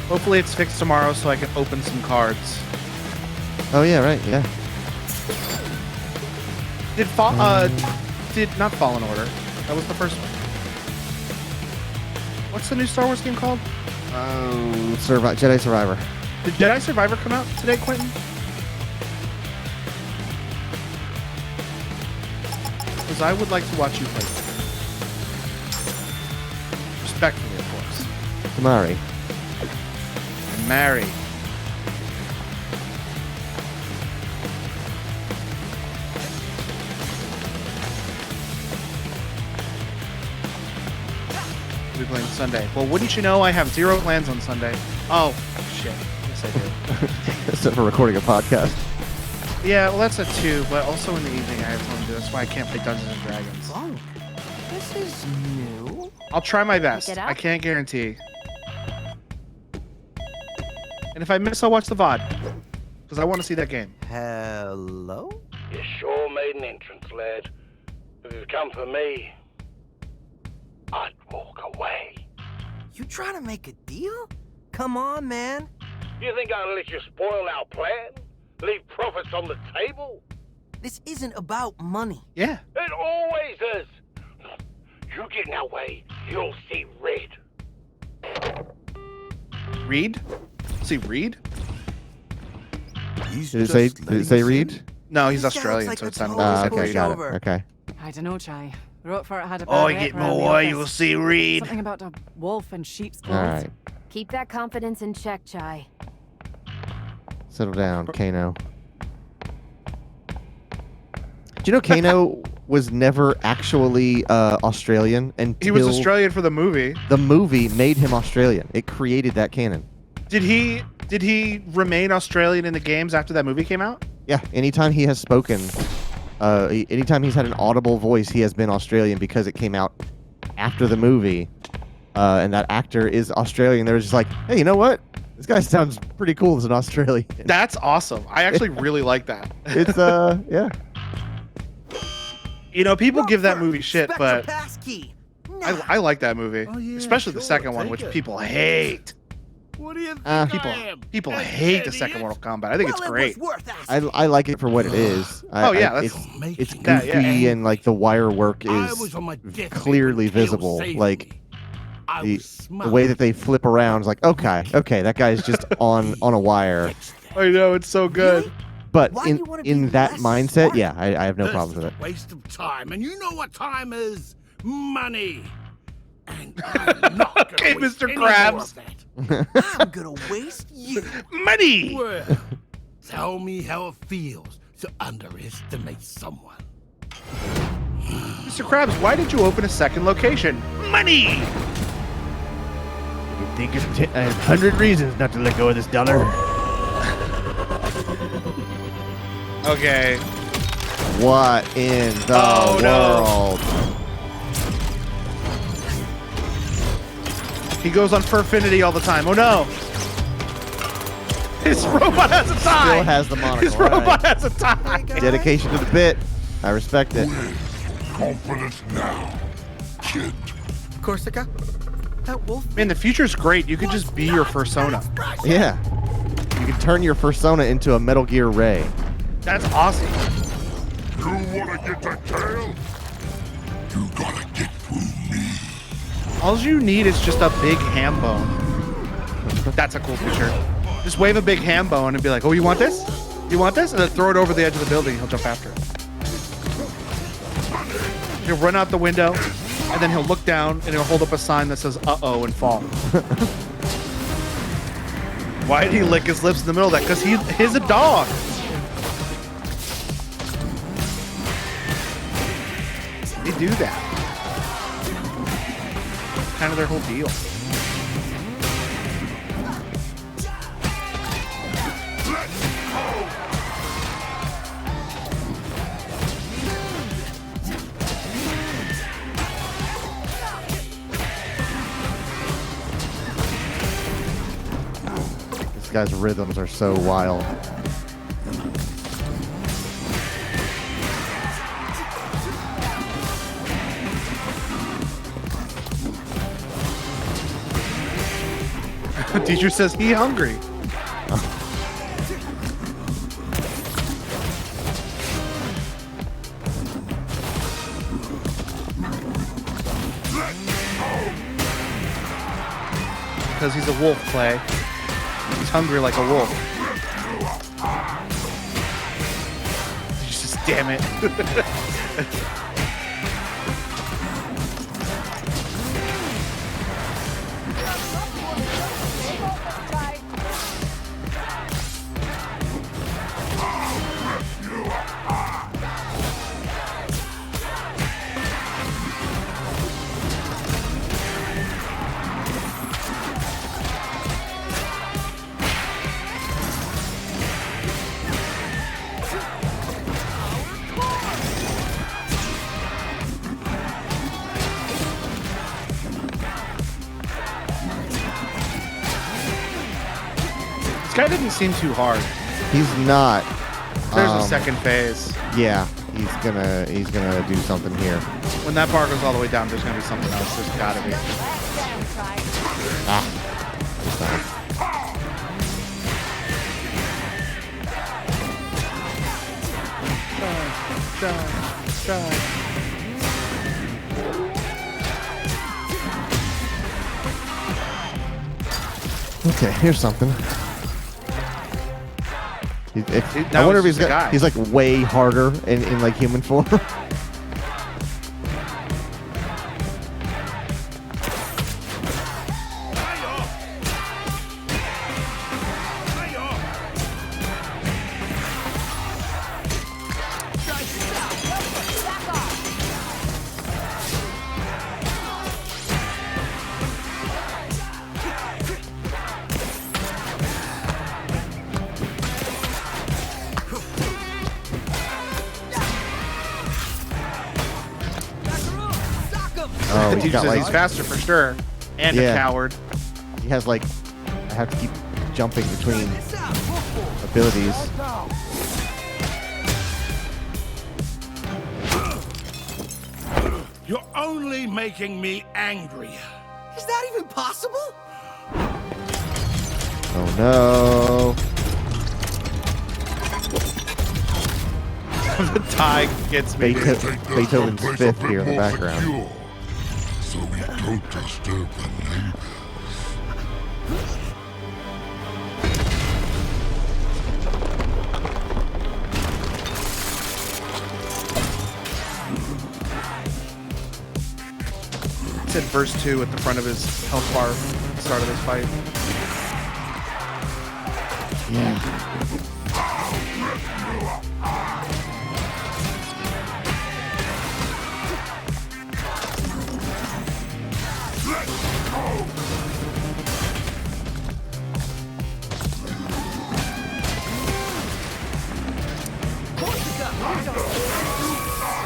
Hopefully it's fixed tomorrow so I can open some cards. Oh, yeah, right, yeah. Did not Fallen Order. That was the first one. What's the new Star Wars game called? Jedi Survivor. Did Jedi Survivor come out today, Quentin? Because I would like to watch you play. Respectfully, of course. Tamari. Mary. We'll be playing Sunday. Well, wouldn't you know, I have 0 plans on Sunday. Oh, shit. Yes, I do. Except for recording a podcast. Yeah, well, that's a 2, but also in the evening I have something to do. That's why I can't play Dungeons and Dragons. Oh, this is new. I'll try my best. Pick it up. I can't guarantee. And if I miss, I'll watch the VOD. Because I want to see that game. Hello? You sure made an entrance, lad. If you'd come for me, I'd walk away. You trying to make a deal? Come on, man. You think I'd let you spoil our plan? Leave profits on the table? This isn't about money. Yeah. It always is. You get in our way, you'll see red. Reed? See Reed? Did it say Reed? No, he's This guy Australian, looks so like it's a not total Okay, Reed. got pushover. it. Okay. I don't know, Chai. Roquefort had a bad Oh, rep get around the more, you office. will see Reed. Something about a wolf in sheep's All clothes. right. Keep that confidence in check, Chai. Settle down, Kano. Do you know Kano was never actually Australian until He was Australian for the movie. the movie made him Australian. It created that canon. Did he remain Australian in the games after that movie came out? Yeah, anytime he has spoken, anytime he's had an audible voice, he has been Australian because it came out after the movie, and that actor is Australian. They were just like, hey, you know what? This guy sounds pretty cool as an Australian. That's awesome. I actually really like that. It's yeah. You know, people give that Roquefort, movie shit, Spectre but Passkey. I like that movie, Oh, yeah, especially the sure, second one, take which it. people hate. What do you think People An hate the second idiot? Mortal Kombat. I think it's Well, great. It was worth asking. I like it for what it is. Oh, yeah, that's- it's goofy that, yeah. and like the wire work I is was on my deathbed clearly when Kale visible. saved Like me. I the was smart. the way that they flip around is like, okay, that guy's just on a wire. I know, it's so good. Really? But Why do you wanna be in that less mindset, smart? yeah, I have no This problems is with it. a waste of time, and you know what time is? Money. And I'm not gonna Okay, waste Mr. any more Krabs. of that. I'm gonna waste you. Money! Well, tell me how it feels to underestimate someone. Mr. Krabs, why did you open a second location? Money! You think it's 100 reasons not to let go of this dollar. Okay. What in the Oh, no. world? He goes on Furfinity all the time. Oh no! His robot has a tie! Still has the monocle. His all right. robot has a tie! Dedication to the bit. I respect it. Confidence now, kid. Corsica? That wolf? Man, the future's great. You could just be your persona. Yeah. You can turn your persona into a Metal Gear Ray. That's awesome. You wanna get to Kale? You gotta get through me. All you need is just a big ham bone. That's a cool feature. Just wave a big ham bone and be like, oh, you want this? You want this? And then throw it over the edge of the building. He'll jump after it. He'll run out the window, and then he'll look down, and he'll hold up a sign that says, uh-oh, and fall. Why did he lick his lips in the middle of that? Because he's a dog. They do that. Kind of their whole deal. This guy's rhythms are so wild. Teacher says he hungry. Because he's a wolf, Clay. He's hungry like a wolf. Just damn it. This guy didn't seem too hard. He's not. There's a second phase. Yeah, he's gonna do something here. When that bar goes all the way down, there's gonna be something else. There's gotta be. It's not. Die. Okay, here's something. Dude, I wonder it's if just a guy. he's like way harder in like human form. Oh, Teacher says he's faster for sure. And a Yeah. coward. He has like, I have to keep jumping between abilities. You're only making me angry. Is that even possible? Oh no. The tie gets me. Beethoven's fifth here in the background. Pure, so we don't disturb the neighbors. It said verse 2 at the front of his health bar at the start of this fight. Yeah.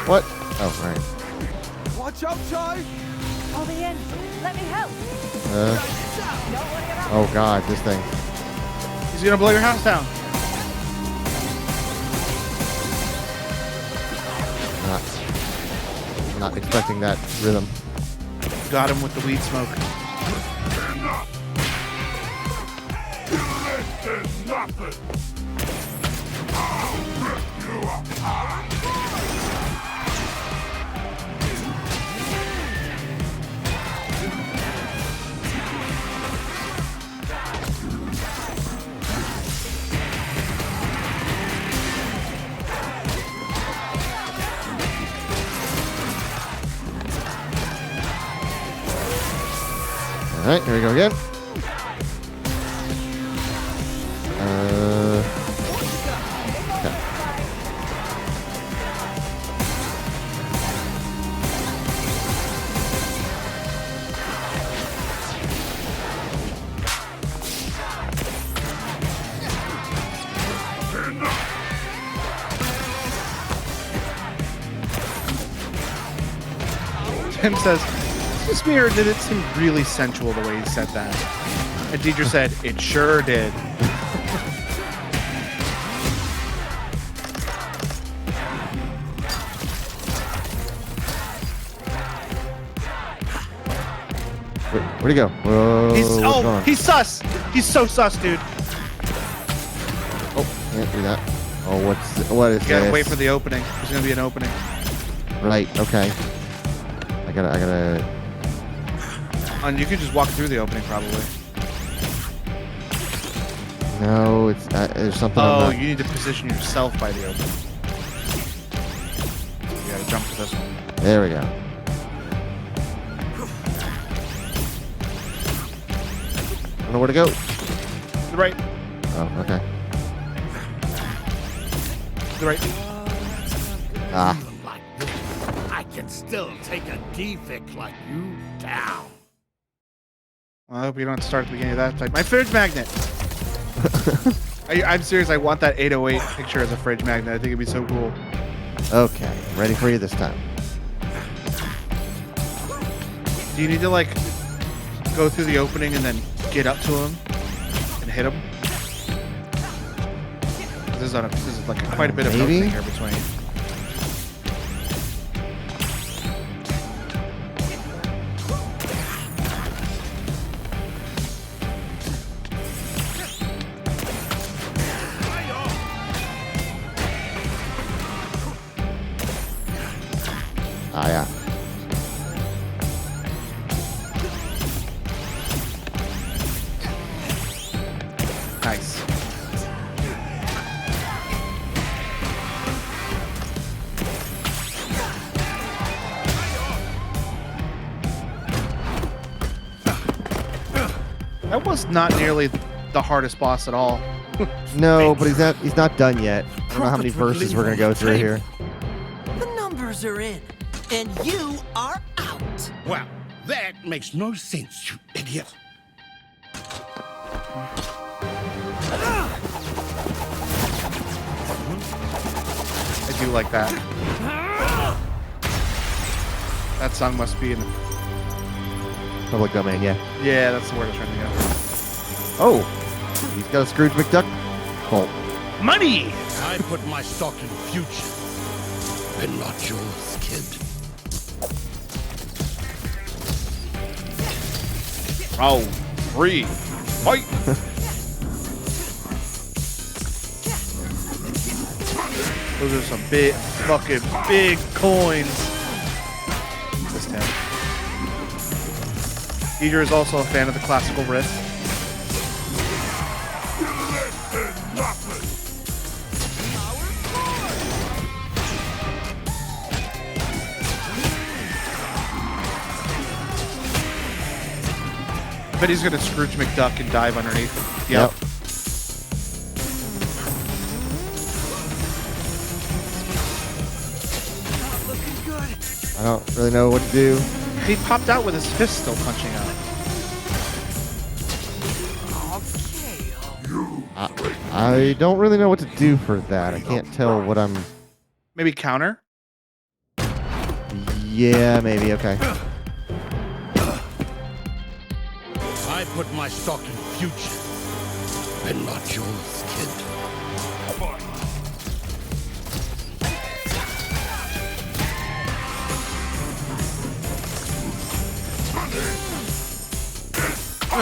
What? Oh, right. Watch out, Ty! I'll be in. Let me help. Oh god, this thing. He's gonna blow your house down. Not expecting that rhythm. Got him with the weed smoke. Nothing. All right, here we go again. Okay. Tim says, "This mirror did it seem really sensual the way he said that." And Deidre said, "It sure did." Where'd he go? Whoa, He's what's going on? he's sus. He's so sus, dude. Oh, can't do that. Oh, what is You gotta this? wait for the opening. There's gonna be an opening. Right. Okay. I gotta. And you could just walk through the opening, probably. No, it's there's something. I'm Oh, not- you need to position yourself by the opening. You gotta jump to this one. There we go. I don't know where to go. To the right. Oh, okay. To the right. Ah. Like this, I can still take a defect like you down. Well, I hope you don't start at the beginning of that type. My fridge magnet. I'm serious. I want that 808 picture as a fridge magnet. I think it'd be so cool. Okay, ready for you this time. Do you need to like go through the opening and then get up to him and hit him? This is like quite a bit of an Maybe? opening here between. Ah, yeah. Nice. That was not nearly the hardest boss at all. No, but he's not done yet. I don't know how many verses we're gonna go through here. The numbers are in, and you are out. Well, that makes no sense, you idiot. I do like that. That song must be in the... Public domain, yeah. Yeah, that's the word I'm trying to go. Oh, he's got a Scrooge McDuck bolt. Money! I put my stock in the future, and not yours, kid. Round 3. Fight! Those are some fucking big coins. This town. Peter is also a fan of the classical riff. I bet he's gonna Scrooge McDuck and dive underneath. Yep. I don't really know what to do. He popped out with his fist still punching out. I don't really know what to do for that. I can't tell what I'm... Maybe counter? Yeah, maybe. Okay. I put my stock in the future, and not yours, kid.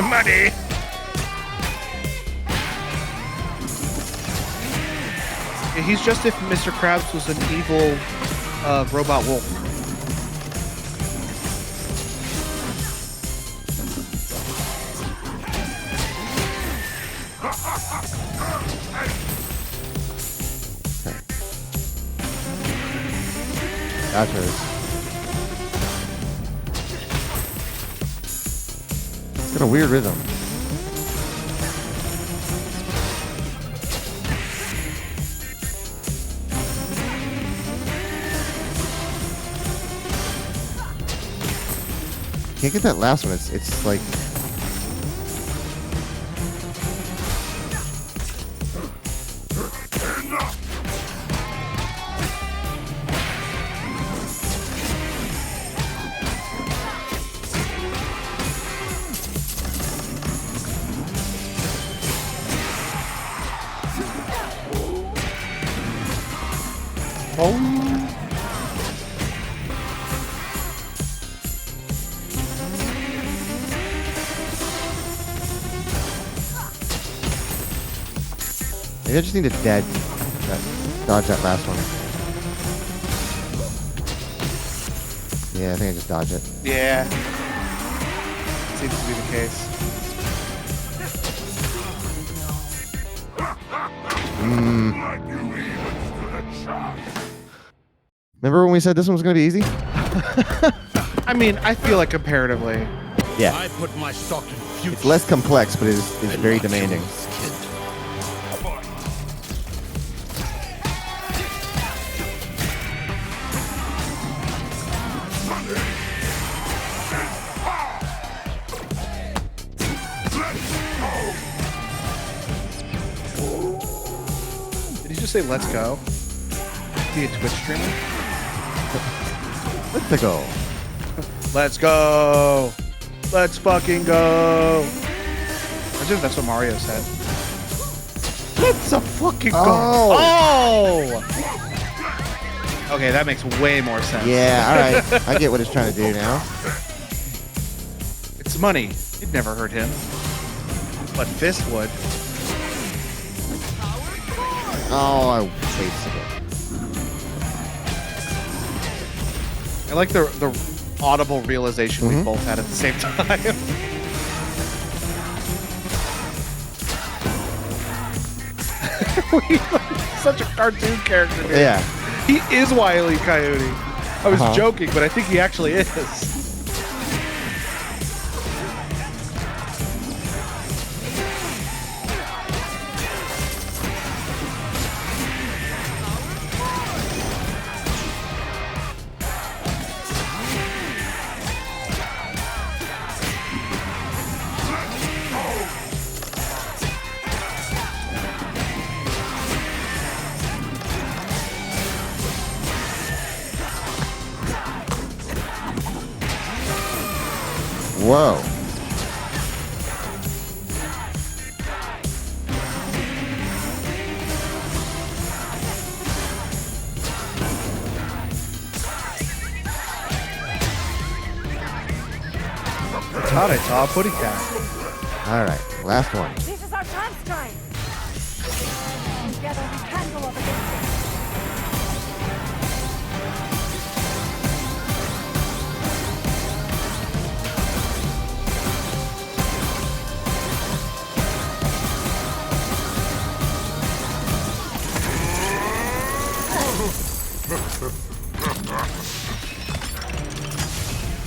Money! Yeah, he's just if Mr. Krabs was an evil robot wolf. Gotcha. It's got a weird rhythm. Can't get that last one. It's like... Maybe I just need to dodge that last one. Yeah, I think I just dodge it. Yeah. Seems to be the case. Remember when we said this one was going to be easy? I mean, I feel like comparatively. Yeah. I put my stock in future. It's less complex, but it's very not demanding. yours, kid. Did he just say let's go? Is he a Twitch streamer? Let's go. Let's go! Let's fucking go! Imagine if that's what Mario said. Let's fucking go! Oh! Okay, that makes way more sense. Yeah, all right. I get what it's trying to do now. It's money. It never hurt him. But Fist would. Oh, I wasted it. I like the audible realization we both had at the same time. Such a cartoon character, dude. Yeah. He is Wile E. Coyote. I was Uh-huh. joking, but I think he actually is. Whoa. Thought I saw a putty cat. All right, last one. This is our chance time. Together we can go up against it.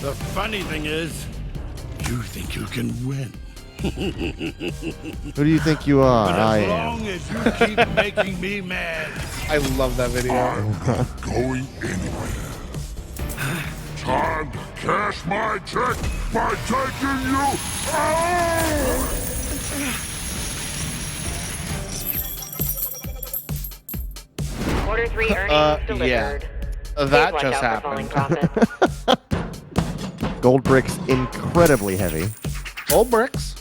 The funny thing is, you think you can win. Who do you think you are? But I as am. long as you keep making me mad, I love that video. Not going anywhere. Time to cash my check by taking you out! Order 3 earnings delivered. Yeah. Please That watch just out for falling happened. profit. Gold bricks, incredibly heavy. Gold bricks.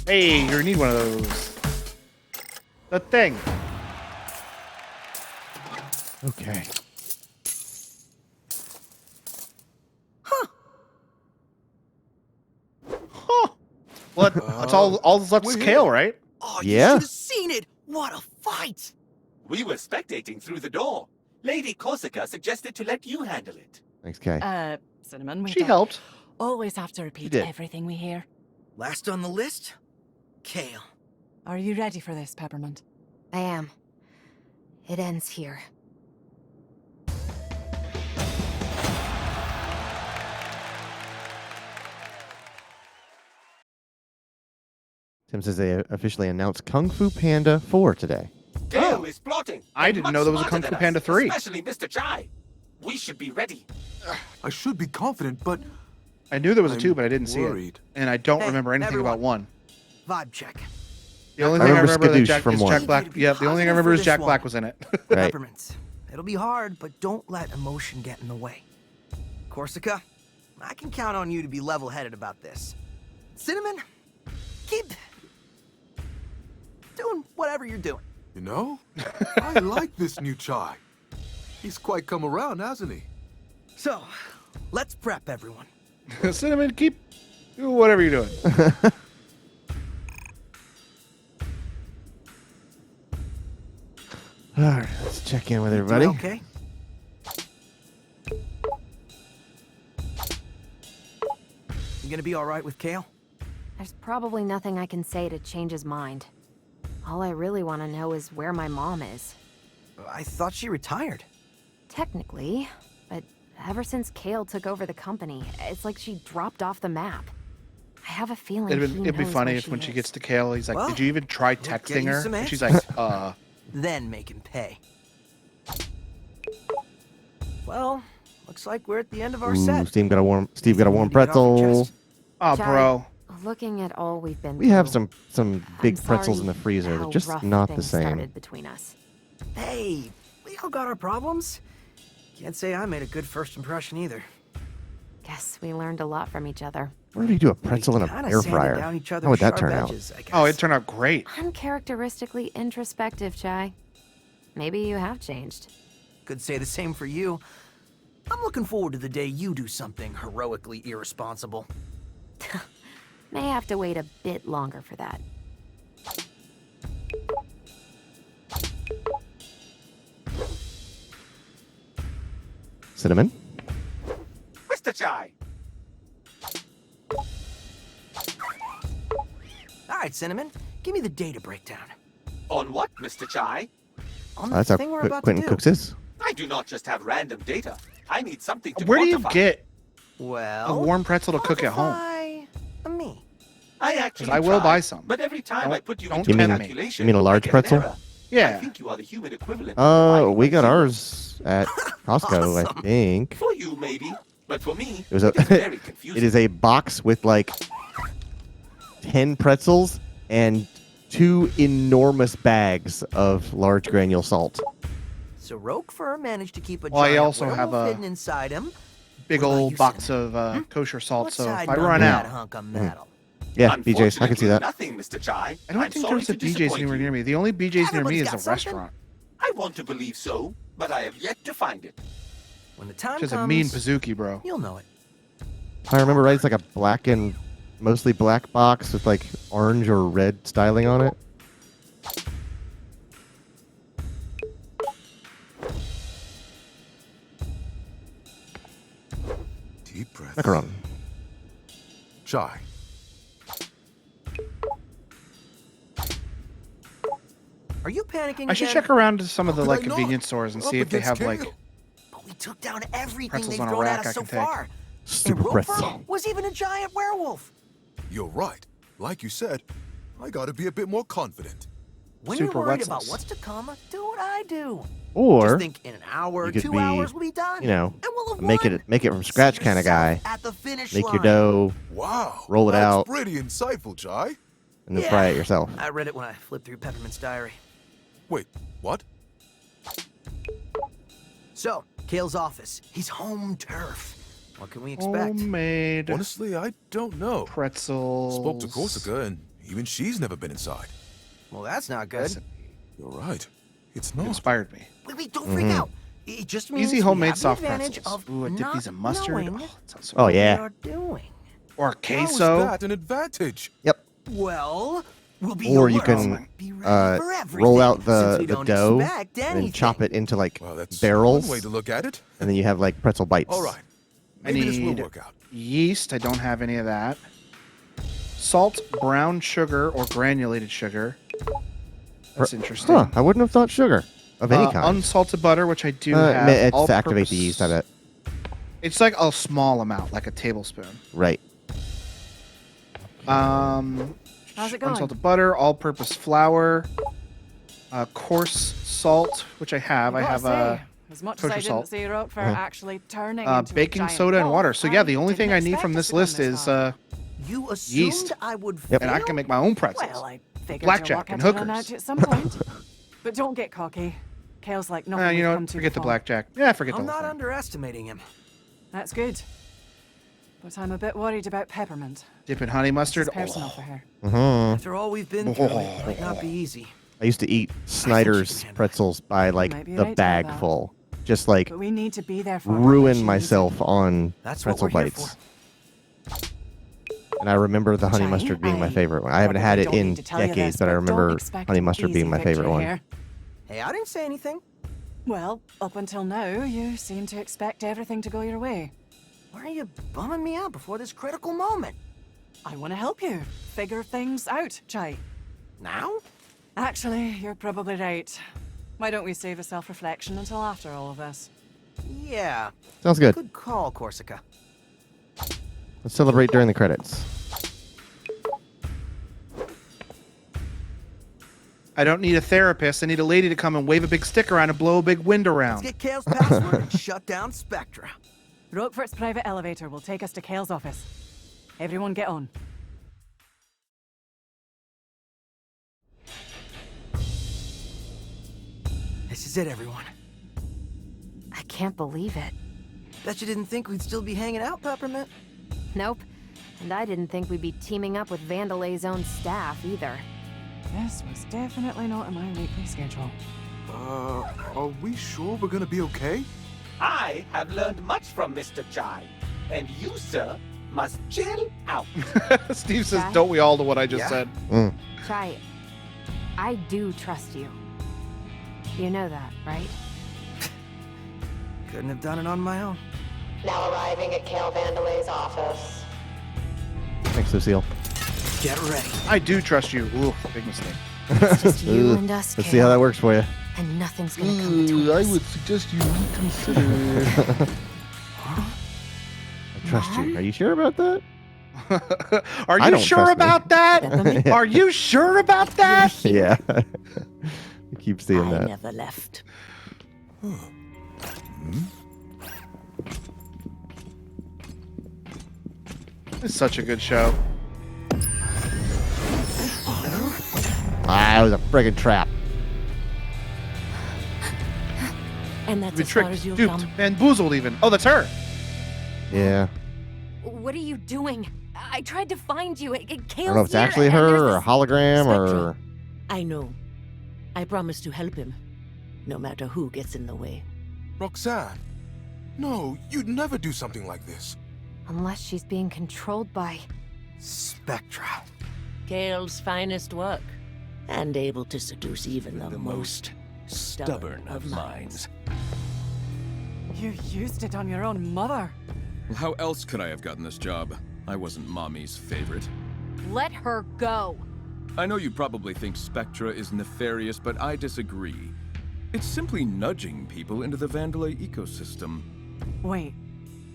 Hey, you're gonna need one of those. The thing. Okay. Huh. Well, that's all that's left is Kale, right? Oh, Yeah. you should have seen it. What a fight. We were spectating through the door. Lady Corsica suggested to let you handle it. Thanks, Kay. Cinnamon, we She don't helped. always have to repeat did. everything we hear. Last on the list, Kale. Are you ready for this, Peppermint? I am. It ends here. Tim says they officially announced Kung Fu Panda 4 today. Kale is plotting. I and didn't much know there was a smarter Kung Fu than Panda us, 3. Especially Mr. Chai. We should be ready. I should be confident, but I knew there was a I'm 2, but I didn't see it. worried. And I don't Hey, remember anything everyone. about 1. Vibe check. The only I thing I remember remember that Skadoosh Jack, from is 1. Jack Black. Yeah, the only thing I remember is Jack Black was in it. Right. Peppermint. It'll be hard, but don't let emotion get in the way. Corsica, I can count on you to be level-headed about this. Cinnamon, keep doing whatever you're doing. You know, I like this new Chai. He's quite come around, hasn't he? So, let's prep everyone. Cinnamon, keep do whatever you're doing. All right, let's check in with Doing everybody. okay? You gonna be all right with Kale? There's probably nothing I can say to change his mind. All I really want to know is where my mom is. I thought she retired. Technically, but ever since Kale took over the company, it's like she dropped off the map. I have a feeling It'd be funny if when she gets to Kale, he's like, "Did you even try texting her?" And she's like, Then make him pay. Well, looks like we're at the end of our Ooh, set. Steve got a warm pretzel. Oh, bro. Looking at all we've been We have through, some big I'm pretzels in sorry the freezer. They're how just rough not the things same. started between us. Hey, we all got our problems. Can't say I made a good first impression either. Guess we learned a lot from each other. Where do you do a pretzel in an Kinda air sanded fryer? down each other's How would that sharp turn out? edges, I guess. Oh, it turned out great. Uncharacteristically introspective, Chai. Maybe you have changed. Could say the same for you. I'm looking forward to the day you do something heroically irresponsible. May have to wait a bit longer for that. Cinnamon? Mr. Chai! All right, Cinnamon, give me the data breakdown. On what, Mr. Chai? On That's the how thing we're about to Quentin do. cooks his. I do not just have random data. I need something to Where do you quantify. get Well, a warm pretzel to cook at home? Me. I actually I will tried, buy some. But every time I put you into You mean- calculation, you mean a large I get pretzel? an error. I Yeah. think you are the human equivalent. of We got dividing by ours at Costco, I think. zero. For you, maybe. But for me, It was a. it's very confusing. It is a box with like 10 pretzels and 2 enormous bags of large granule salt. So Roquefort managed to keep a Well, I giant also have werewolf a hidden inside him. Big What about old you, box of kosher salt, What's so if hiding I under run that out. hunk of metal? Yeah, BJ's. I can see that. Nothing, Mr. Chai. I don't I'm think sorry there's a to BJ's disappoint anywhere you. near me. The only BJ's near me Everybody's is a got something. restaurant. I want to believe so, but I have yet to find it. When the time Just comes, a mean Pazuki, bro. you'll know it. If I remember right, it's like a black and mostly black box with like orange or red styling on it. Deep breath. Macaron. Chai. Are you panicking I should again? check around to some of the How like could I not? convenience stores and We're see up if they have against like. Kale. But we took down everything Pretzels they've on a thrown rack at us I so can take. far. Super and Roquefort pretzel. was even a giant werewolf. You're right. Like you said, I gotta be a bit more confident. When Super you're worried Wetzels. about what's to come, do what I do. Or Just think in an hour, you could 2 be, hours, we'll be done. you know, and we'll have make won. it from scratch See kind of yourself guy. At the finish Make your line. dough Wow. Roll it that's out. Pretty insightful, Chai. and then fry it yourself. I read it when I flipped through Peppermint's diary. Wait, what? So, Kale's office. He's home turf. What can we expect? Homemade Honestly, I don't know. pretzels. Spoke to Corsica, and even she's never been inside. Well, that's not good. That's- You're right. It's It not. inspired me. Wait, don't freak out. It just means Easy we homemade have the soft advantage pretzels. of Ooh, I dip not these in mustard. knowing Oh, that sounds so Oh what we yeah. are doing. Or How is queso. that an advantage? Yep. Well, we'll be Or you alert. can Be ready for everything, roll out since the we don't dough expect and then anything. chop it into like Well, that's barrels, one way to look at it. and then you have like pretzel bites. All right. I Maybe this will need work out. yeast. I don't have any of that. Salt, brown sugar, or granulated sugar. That's interesting. Huh, I wouldn't have thought sugar of any kind. Unsalted butter, which I do have. It's to activate all-purpose- the yeast, I bet. It's like a small amount, like a tablespoon. Right. How's it going? Unsalted butter, all-purpose flour, coarse salt, which I have. I Gotta have say, as much as kosher I didn't salt. see Roquefort Uh-huh. actually turning into a baking giant soda and wolf, water. So yeah, the only didn't thing I need expect from us this to go list this is far. You assumed yeast. I would Yep. and I fail? can make my own pretzels. Well, I figured Blackjack your luck and had to run hookers. out at some point. But don't get cocky. Kale's like nothing You we've know come what? to Forget the before. blackjack. Yeah, forget the I'm whole not thing. underestimating him. That's good. But I'm a bit worried about Peppermint. Dip in honey mustard. It's personal Oh. for her. After all we've been through, it might not be easy. I used to eat Snyder's pretzels by like might be the right about bag that. full. Just like But we need to be there for her when ruin she needs myself on That's what pretzel we're here bites. And I remember the honey Chai, mustard being my I favorite one. I haven't had probably it don't in need to tell you decades, this, but I don't remember expect honey an mustard being easy my favorite victory one. here. Hey, I didn't say anything. Well, up until now, you seem to expect everything to go your way. Why are you bumming me out before this critical moment? I want to help you figure things out, Chai. Now? Actually, you're probably right. Why don't we save a self-reflection until after all of this? Yeah. Sounds good. Good call, Corsica. Let's celebrate during the credits. I don't need a therapist. I need a lady to come and wave a big stick around and blow a big wind around. Let's get Kale's password and shut down Spectra. Roquefort's private elevator will take us to Kale's office. Everyone get on. This is it, everyone. I can't believe it. Bet you didn't think we'd still be hanging out, Peppermint. Nope. And I didn't think we'd be teaming up with Vandelay's own staff, either. This was definitely not in my weekly schedule. Are we sure we're gonna be okay? I have learned much from Mr. Chai, and you, sir, must chill out. Steve says, Chai? don't we all know what I just Yeah. said? Chai, I do trust you. You know that, right? Couldn't have done it on my own. Now arriving at Kale Vandelay's office. Thanks, Lucille. Get ready. I do trust you. Ooh, big mistake. It's just you Ugh. and us, Let's see how that Kale. works for you. And nothing's gonna come between us. suggest you reconsider. I trust you. Are you sure about that? Are I you don't sure trust me. about that? Are you sure about that? Yeah. I keep seeing that. never left. It's such a good show. Ah, it was a friggin' trap. And that's Been as far tricked, as you've duped, come. bamboozled even. Oh, that's her. Yeah. What are you doing? I tried to find you. I don't know if it's actually her or a hologram or... I know. I promise to help him, no matter who gets in the way. Roxanne. No, you'd never do something like this. Unless she's being controlled by... Spectra. Kale's finest work, and able to seduce even the most stubborn of minds. You used it on your own mother. How else could I have gotten this job? I wasn't Mommy's favorite. Let her go. I know you probably think Spectra is nefarious, but I disagree. It's simply nudging people into the Vandelay ecosystem. Wait,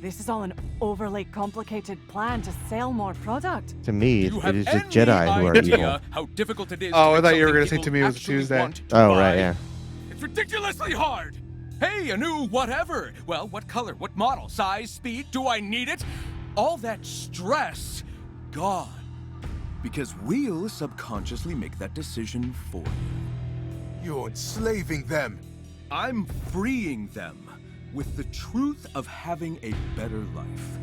this is all an overly complicated plan to sell more product? To me, You it have is just any Jedi who are idea evil. how difficult it is Oh, to I make thought you were something going to say people to me it was a actually Tuesday. want to Oh, buy? right, yeah. It's ridiculously hard! Hey, a new whatever! Well, what color, what model, size, speed, do I need it? All that stress, gone. Because we'll subconsciously make that decision for you. You're enslaving them. I'm freeing them with the truth of having a better life.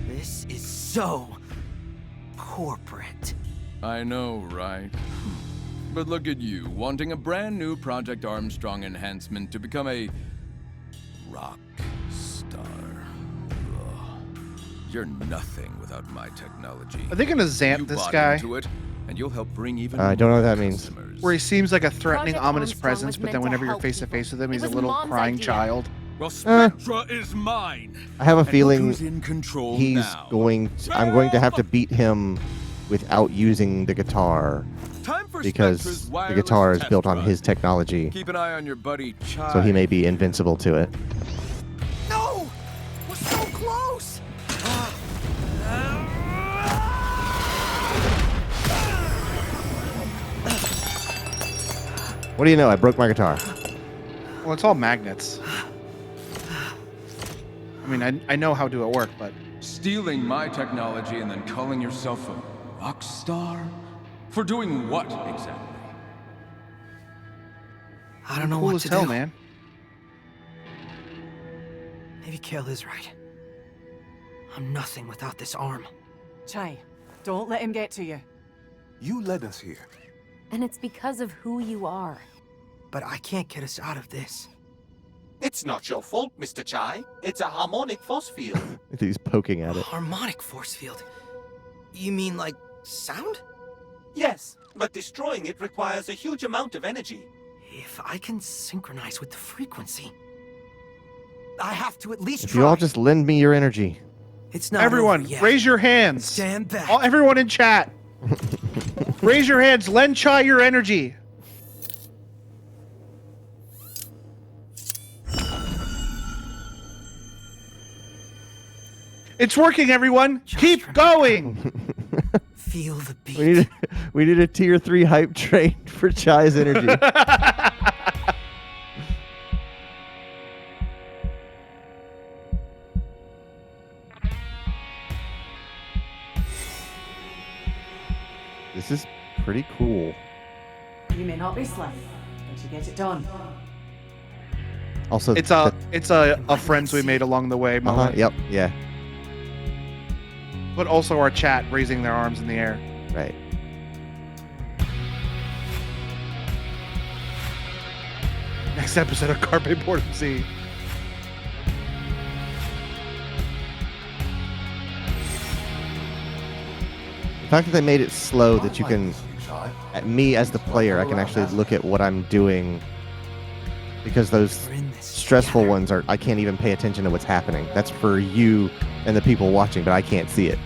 This is so corporate. I know, right? But look at you, wanting a brand new Project Armstrong enhancement to become a rock star. Ugh. You're nothing without my technology. Are they going to zamp You this bought guy? into it, and you'll help bring even I don't know what that more means. customers. Where he seems like a threatening, Project ominous Armstrong presence, was but then meant to whenever you're help face to people. face with him, It he's a was little Mom's crying idea. child. Well, Spectra is mine. I have a And look feeling who's in control he's now. going to, I'm going to have to beat him without using the guitar Time for because Spectra's the wireless guitar is test built on run. his technology, Keep an eye on your buddy Chai. so he may be invincible to it. No! We're so close! What do you know? I broke my guitar. Well, it's all magnets. I mean, I know how to do it work, but... Stealing my technology and then calling yourself a rock star? For doing what exactly? I don't know cool what as to hell, do. man. Maybe Kale is right. I'm nothing without this arm. Chai, don't let him get to you. You led us here. And it's because of who you are. But I can't get us out of this. It's not your fault, Mr. Chai. It's a harmonic force field. He's poking A at it. harmonic force field. You mean like sound? Yes, but destroying it requires a huge amount of energy. If I can synchronize with the frequency, I have to at least If try. you all just lend me your energy. It's not Everyone, over yet. raise your hands. Stand back. Everyone in chat. Raise your hands. Lend Chai your energy. It's working, everyone. Keep going. Feel the beat. We need a tier 3 hype train for Chai's energy. This is pretty cool. You may not be slim, but you get it done. Also, It's a friends we made along the way moment. Yep. Yeah. But also our chat raising their arms in the air. Right. Next episode of Carpe Boredom Z. The fact that they made it slow that you can, at me as the player, I can actually look at what I'm doing, because those stressful ones are, I can't even pay attention to what's happening. That's for you and the people watching, but I can't see it.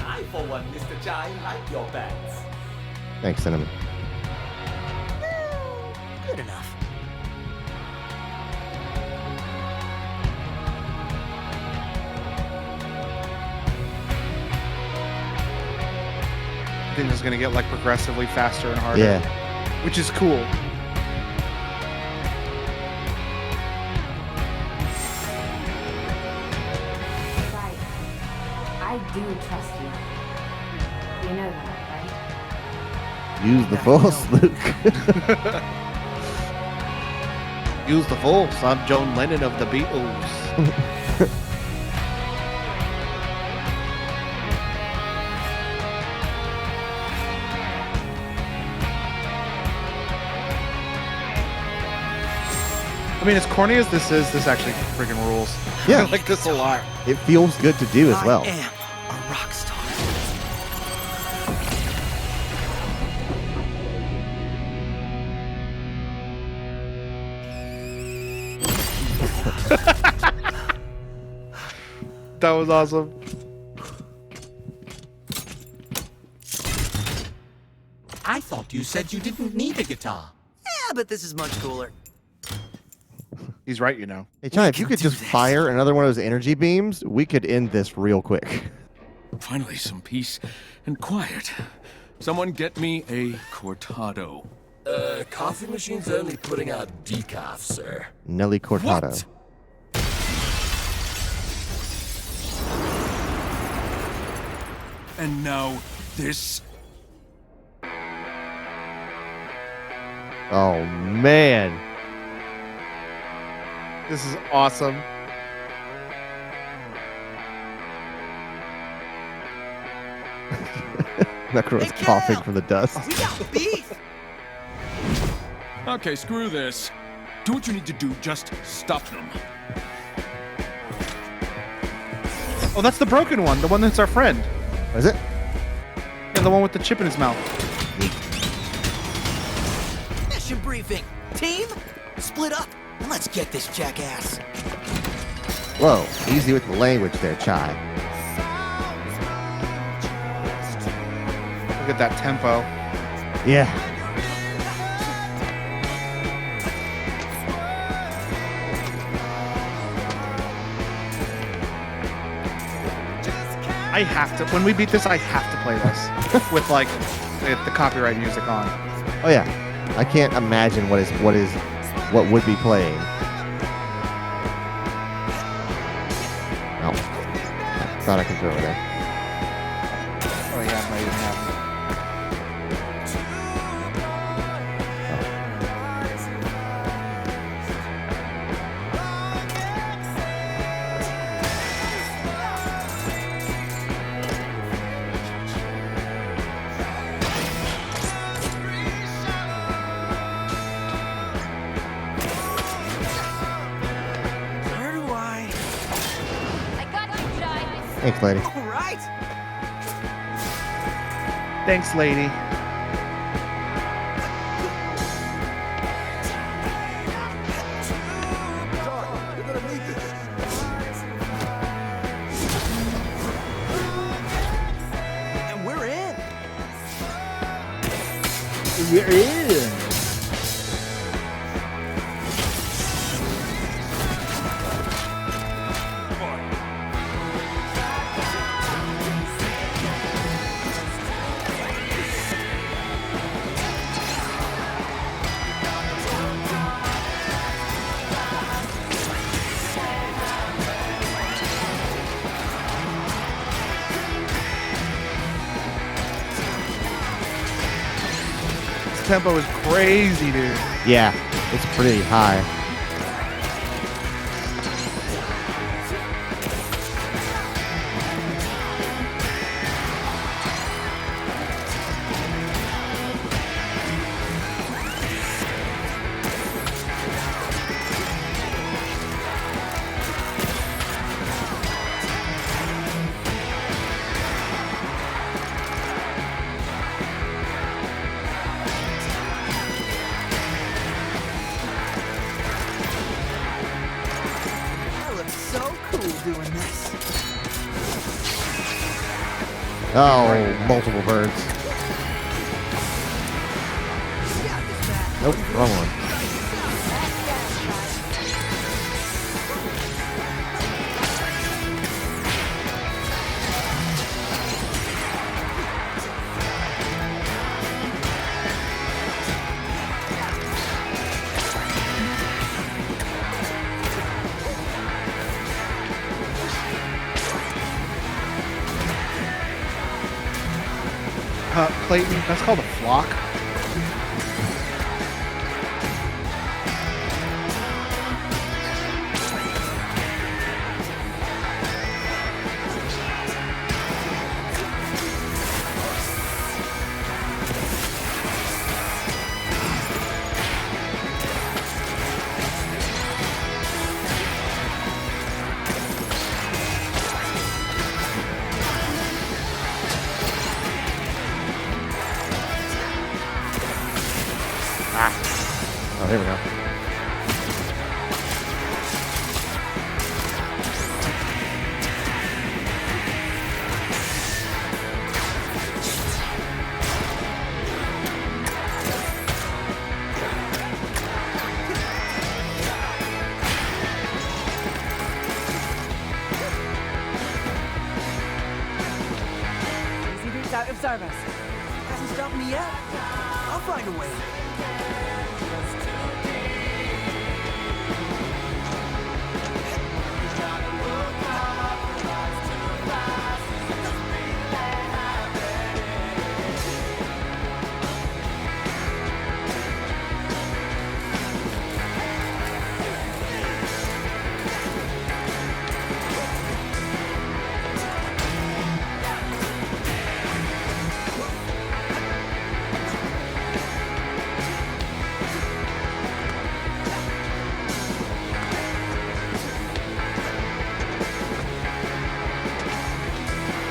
I, for one, Mr. Chai, like your pants. Thanks, Cinnamon. Good enough. I think it's gonna get like progressively faster and harder. Yeah. Which is cool. I do trust you. You know that, right? Use the force, Luke. Use the force. I'm John Lennon of the Beatles. I mean, as corny as this is, this actually freaking rules. Yeah. I like this a lot. It feels good to do as well. I am a rock star. That was awesome. I thought you said you didn't need a guitar. Yeah, but this is much cooler. He's right, you know. Hey, Chai, if you could just fire another one of those energy beams, we could end this real quick. Finally, some peace and quiet. Someone get me a cortado. Coffee machine's only putting out decaf, sir. Nelly Cortado. What? And now this. Oh, man. This is awesome. Necro's coughing from the dust. We got beef. Okay, screw this. Do what you need to do, just stop them. Oh, that's the broken one. The one that's our friend. Is it? Yeah, the one with the chip in his mouth. Mission briefing. Team, split up and let's get this jackass. Whoa, easy with the language there, Chai. Look at that tempo. Yeah. I have to. When we beat this, I have to play this with like the copyright music on. Oh yeah. I can't imagine what would be playing. Oh. I thought I could throw it in. Oh yeah, I might even have. Thanks, lady. All right. Thanks, lady. You're gonna need this. And we're in. You're in. Tempo is crazy, dude. Yeah, it's pretty high. I look so cool doing this. Oh, multiple birds. Nope, wrong one. Clayton, that's called a flock. Oh, here we go. Easy boots out of service. Hasn't stopped me yet. I'll find a way.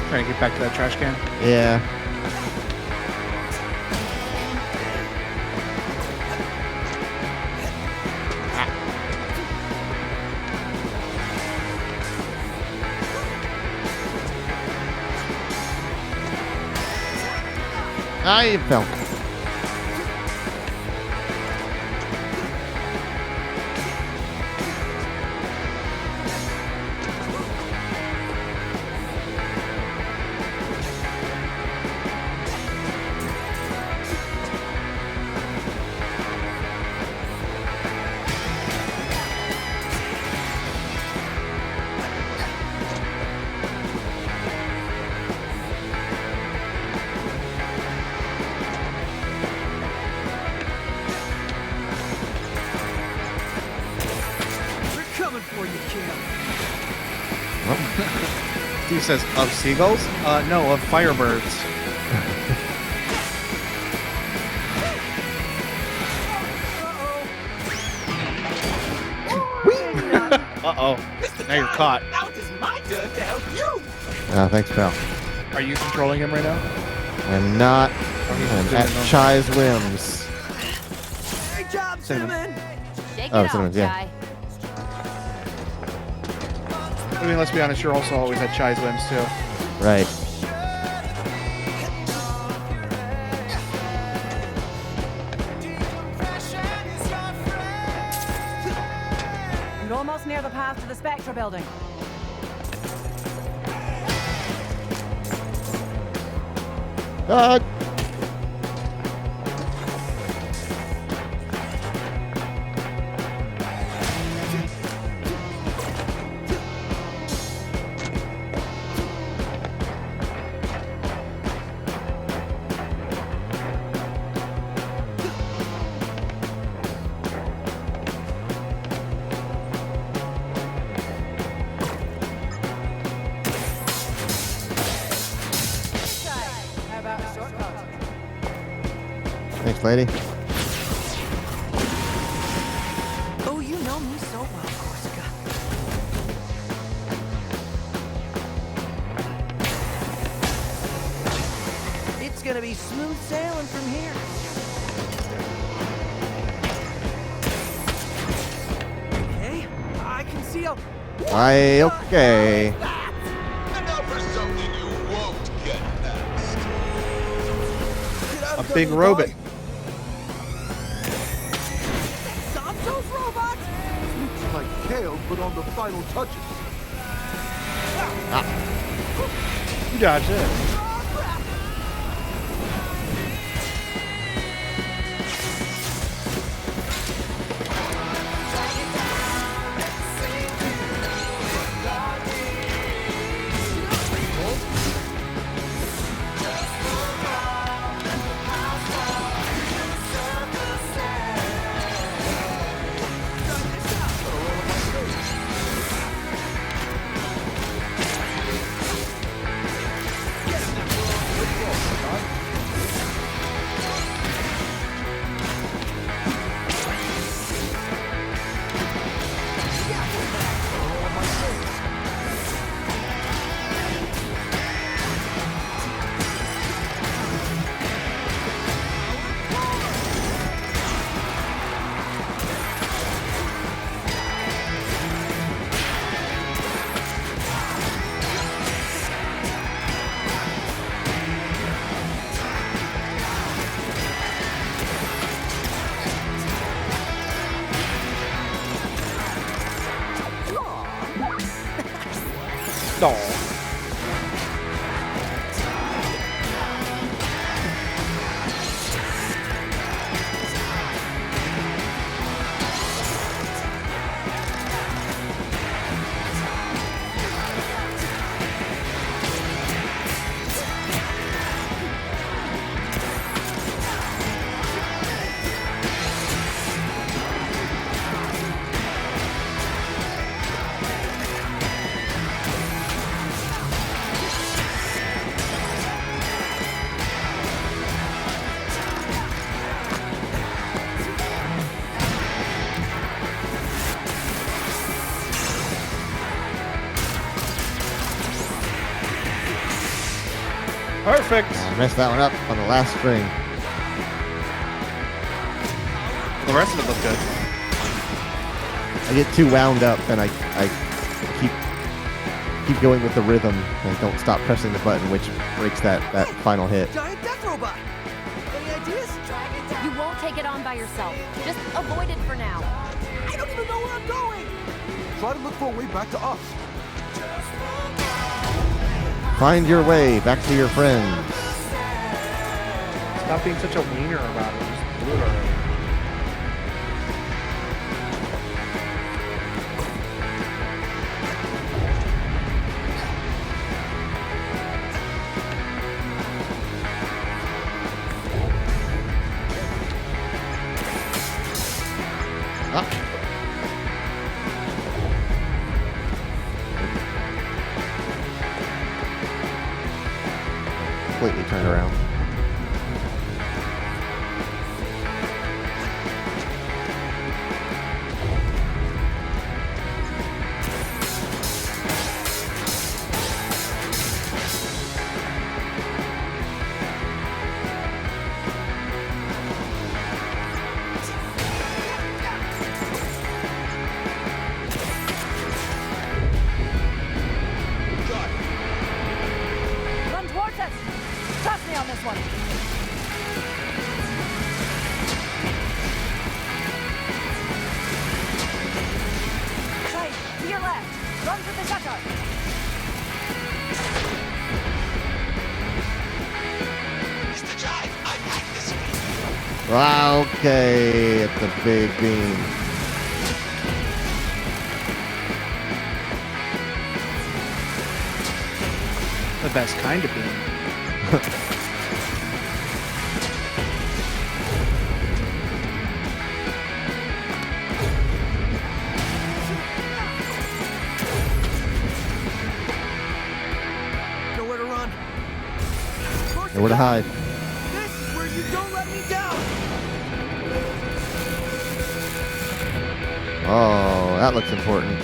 Trying to get back to that trash can. Yeah. I fell. We're coming for you, kid. Steve says, of seagulls? No, of firebirds. Uh-oh. Now you're caught. Now it is my turn to help you. Thanks, pal. Are you controlling him right now? I'm not. he's I'm doing at it on- Chai's whims. Great job, Cinnamon! Shake Oh, it off, Cinnamon's, yeah. Chai. I mean, let's be honest, you're also always at Chai's whims, too. Right. You're almost near the path to the Spectra building. Ah! How about a shortcut? Thanks, lady. Oh, you know me so well, Corsica. It's gonna be smooth sailing from here. Okay, I can see a... Okay. And now for something you won't get next. A big robot. Santos robot? Looks like Kale put on the final touches. You dodged it. No. Perfect. I messed that one up on the last string. The rest of it looked good. I get too wound up and I keep going with the rhythm and don't stop pressing the button, which breaks that final hit. Giant death robot! Any ideas? You won't take it on by yourself. Just avoid it for now. I don't even know where I'm going! Try to look for a way back to us. Find your way back to your friends. Stop being such a wiener about it. Just do it already. Completely turned around. this one. Right, to your left. Run for the shutter. Mr. Jive, I like this one. Wow, okay, it's a big beam. The best kind of beam. Nowhere to run. Nowhere to hide. This is where you don't let me down. Oh, that looks important.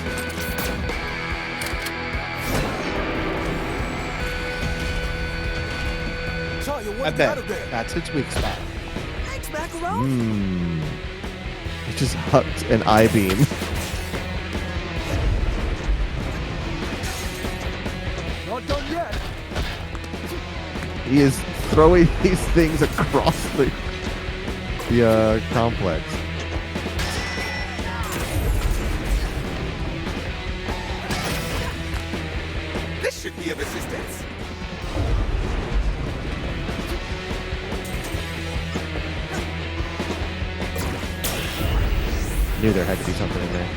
I bet that's its weak spot. Thanks, Macaron. He just hucked an I-beam. Not done yet. He is throwing these things across the complex. This should be of assistance. Knew there had to be something in there.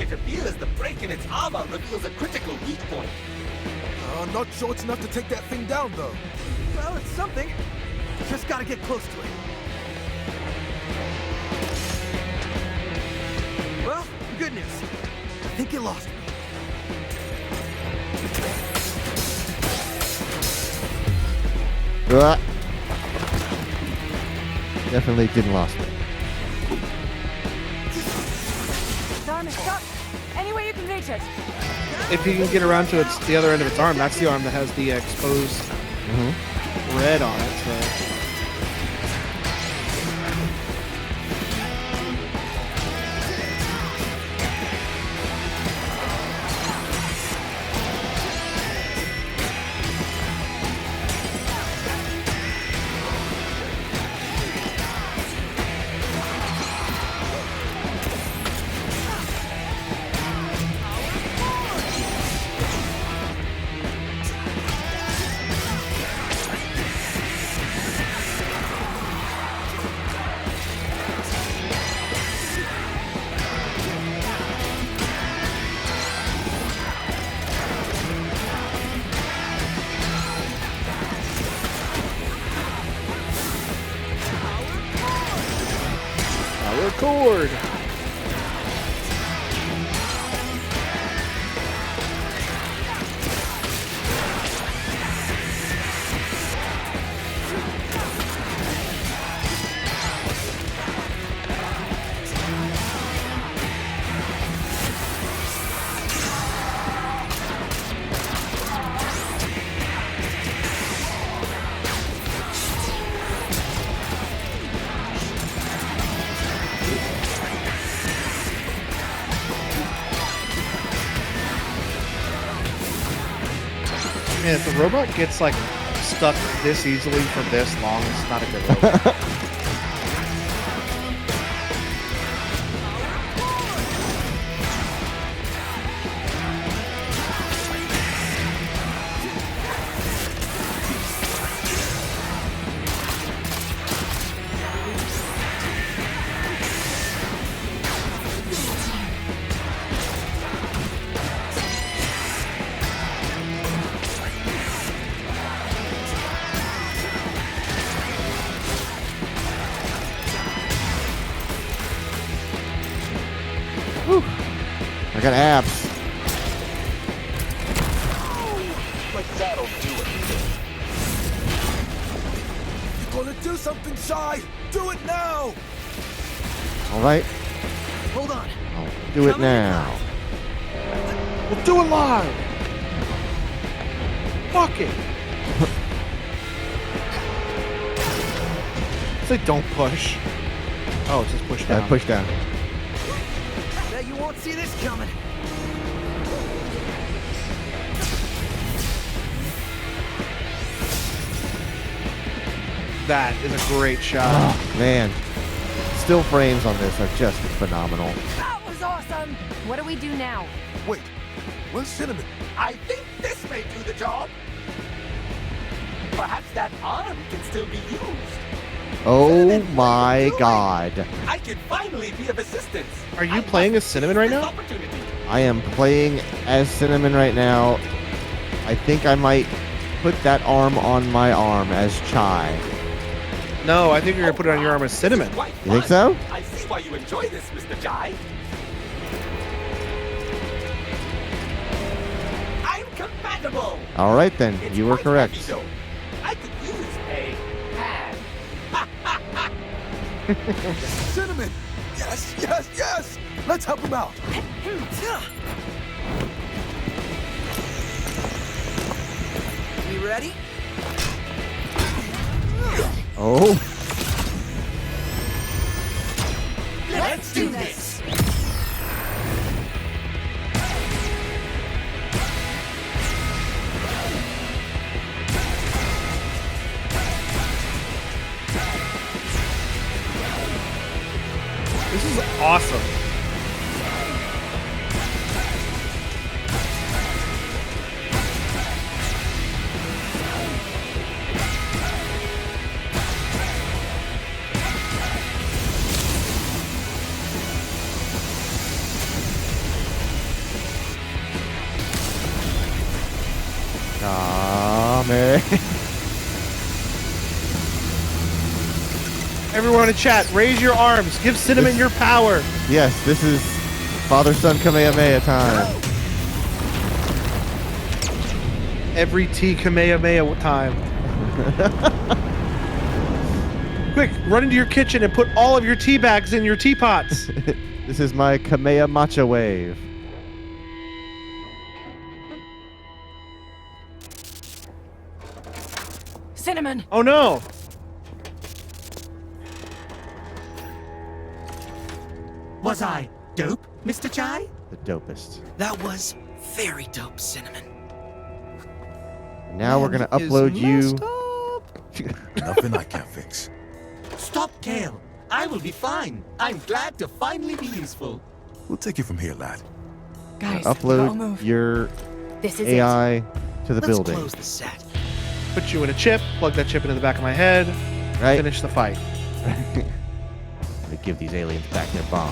It appears the break in its armor reveals a critical weak point. Not sure it's enough to take that thing down, though. Well, it's something. Just gotta get close to it. Well, good news. I think you lost me. Definitely didn't lost it. The arm is stuck. Any way you can reach it. If you can get around to the other end of its arm, that's the arm that has the exposed red on it. So. Cord. Man, if the robot gets like stuck this easily for this long, it's not a good robot. I got abs. Like that'll do it. Gonna do something, Shy! Do it now! All right. Hold on. I'll do it now. We'll do it live. Fuck it. Say don't push. Oh, it says push down. Push down. Bet you won't see this coming. That is a great shot. Oh, man. Still frames on this are just phenomenal. That was awesome! What do we do now? Wait, where's Cinnamon? I think this may do the job. Perhaps that arm can still be used. Oh my god. I can finally be of assistance. Are you playing as Cinnamon right now? I am playing as Cinnamon right now. I think I might put that arm on my arm as Chai. No, I think you're gonna put it on your arm as Cinnamon. You think so? I see why you enjoy this, Mr. Jai. I'm compatible. All right then, you were correct. So I could use a hand. Cinnamon! Yes, yes, yes! Let's help him out. You ready? Oh. Let's do this. This is awesome. Man. Everyone in chat, raise your arms. Give Cinnamon your power. Yes, this is Father-Son Kamehameha time. Every T Kamehameha time. Quick, run into your kitchen and put all of your tea bags in your teapots. This is my Kamea Matcha wave. Cinnamon! Oh no! Was I dope, Mr. Chai? The dopest. That was very dope, Cinnamon. Now we're gonna upload you. Nothing I can't fix. Stop, Kale. I will be fine. I'm glad to finally be useful. We'll take it from here, lad. Guys, don't Upload move. your This is AI to the Let's building. close the set. Put you in a chip, plug that chip into the back of my head, Right? finish the fight. To give these aliens back their bomb.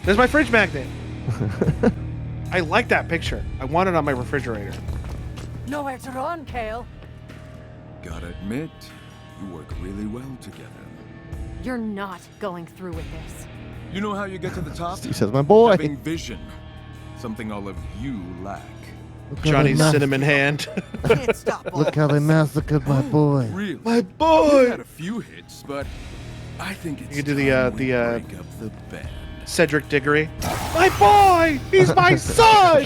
There's my fridge magnet. I like that picture. I want it on my refrigerator. Nowhere to run, Kale. Gotta admit, you work really well together. You're not going through with this. You know how you get to the top? Steve says, my boy. Having vision. Something all of you lack. Johnny's cinnamon hand. Can't stop all Look how they massacred my boy. Really? My You've boy. had a few hits, but I think it's You can do time we the break up the band. Cedric Diggory. My boy! He's my son!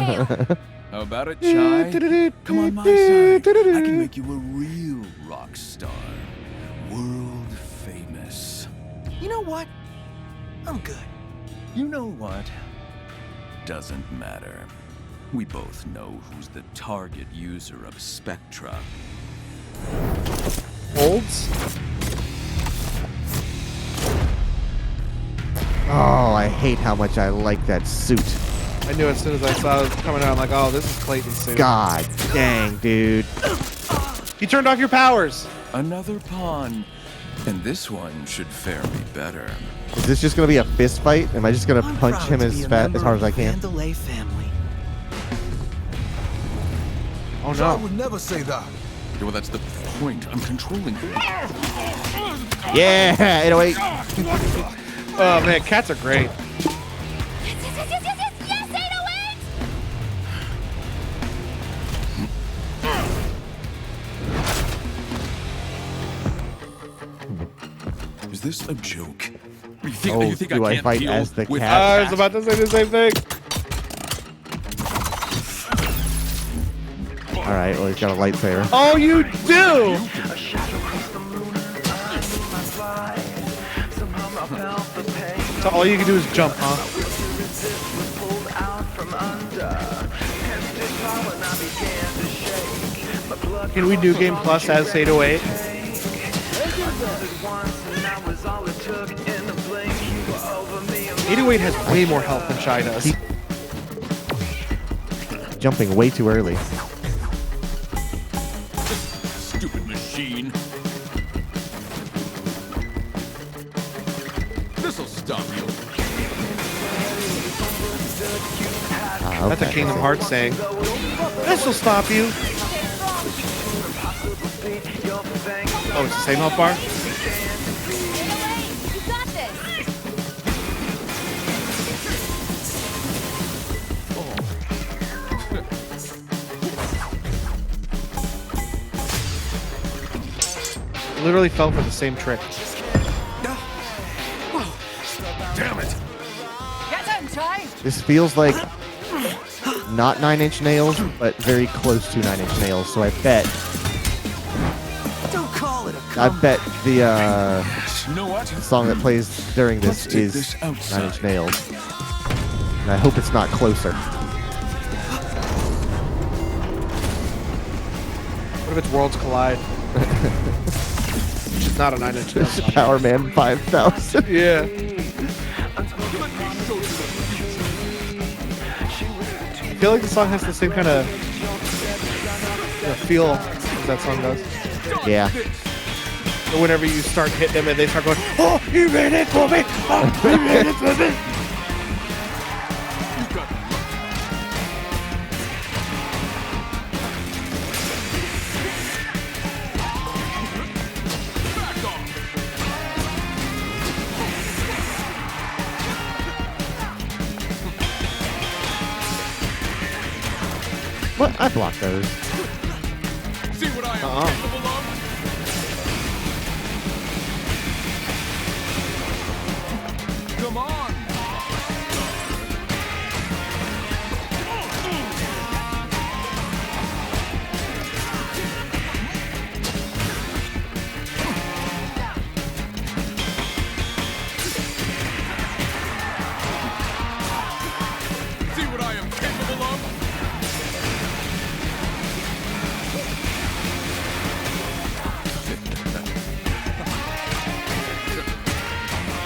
How about it, Chai? Come on my side. I can make you a real rock star. World famous. You know what? I'm good. You know what? Doesn't matter. We both know who's the target user of Spectra. Holds? Oh, I hate how much I like that suit. I knew as soon as I saw it coming out, I'm like, oh, this is Clayton's suit. God dang, dude. You turned off your powers. Another pawn. And this one should fare me better. Is this just gonna be a fist fight? Am I just gonna I'm punch proud him to as be a fat member as hard as of I the can? Vandelay family. Oh I no. would never say that. Yeah, well, that's the point. I'm controlling you. Yeah, 808. Oh man, cats are great. Is this a joke? You think do I can't fight deal as the with cat? I was about to say the same thing. All right, well he's got a lightsaber. Oh, you do! So all you can do is jump, huh? Can we do Game Plus as 808? 808 has way more health than Shy does. Jumping way too early. Stupid machine. This'll stop you. That's a Kingdom Hearts saying. This'll stop you. Oh, it's the same health bar? You got this. Literally fell for the same trick. Damn it. Get down, Ty! This feels like not 9 Inch Nails, but very close to 9 Inch Nails. So I bet. Don't call it a I bet the You know what? song that plays during this Let's take is this 9 outside. Inch Nails. And I hope it's not closer. What if it's Worlds Collide? Which is not a 9 Inch Nails song. Power Man 5000. Yeah. I feel like the song has the same kind of feel as that song does. Yeah. So whenever you start hitting them and they start going, oh, he made it for me! Oh, he made it for me! What? I blocked those. See what I am capable of? Come on. See what I am capable of?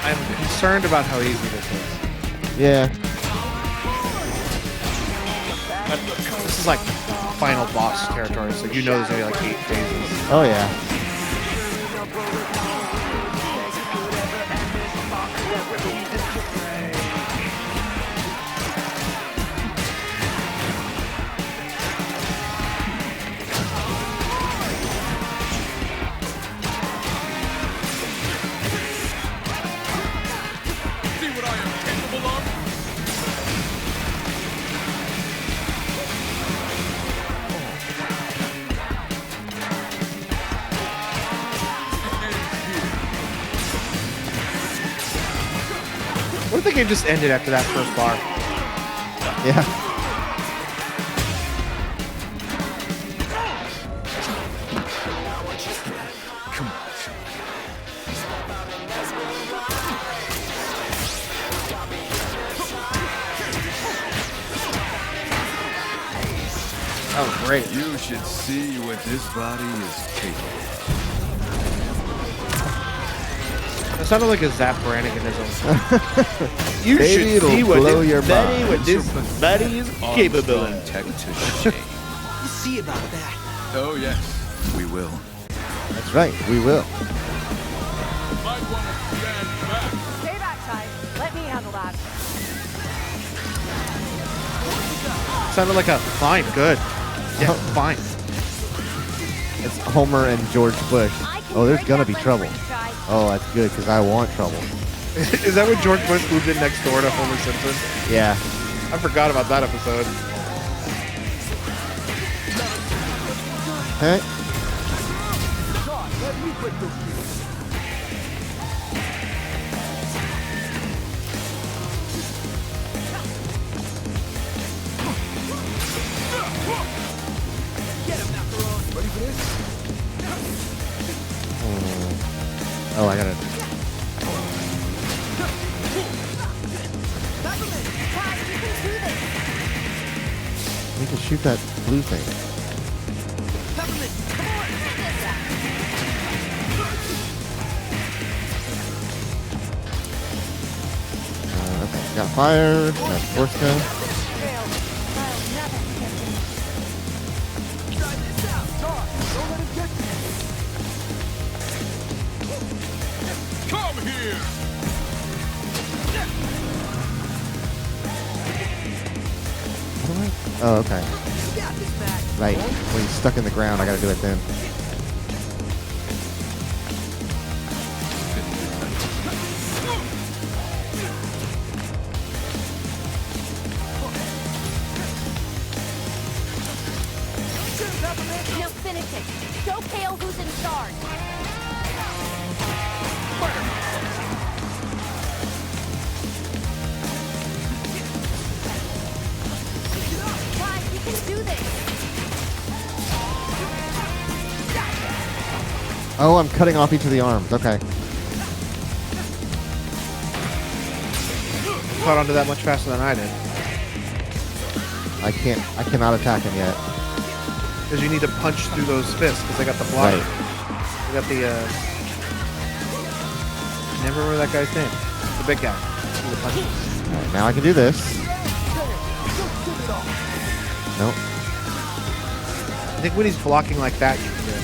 I'm concerned about how easy this is. Yeah. But this is like final boss territory, so you know there's gonna be like 8 phases. Oh, yeah. See what I am capable of? What if the game just ended after that first bar? Yeah. Come on. That was great. You should see what this body is capable of. That sounded like a Zap Branniganism. You Maybe should it'll see what blow this your body, mind. what this body is capable of. Tech to shame. You see about that. Oh, yes, we will. That's right. We will. Might want to stand back. Stay back, Ty. Let me handle that. Sounded like a fine, good. Yeah, fine. It's Homer and George Bush. Oh, there's gonna be trouble. Oh, that's good because I want trouble. Is that when George Bush moved in next door to Homer Simpson? Yeah. I forgot about that episode. Hey. Oh, I gotta. shoot that blue thing. Okay, got fire. Got force gun. Come here! Oh, okay. Right. When he's stuck in the ground, I gotta do it then. No, finish it. Show Kale who's in charge. Guys, we can do this. Oh, I'm cutting off each of the arms. Okay. Caught onto that much faster than I did. I cannot attack him yet. Because you need to punch through those fists, because they got the block. Right. They got the, never remember that guy's name. The big guy. The punches. Alright, now I can do this. Nope. I think when he's blocking like that, you can do it.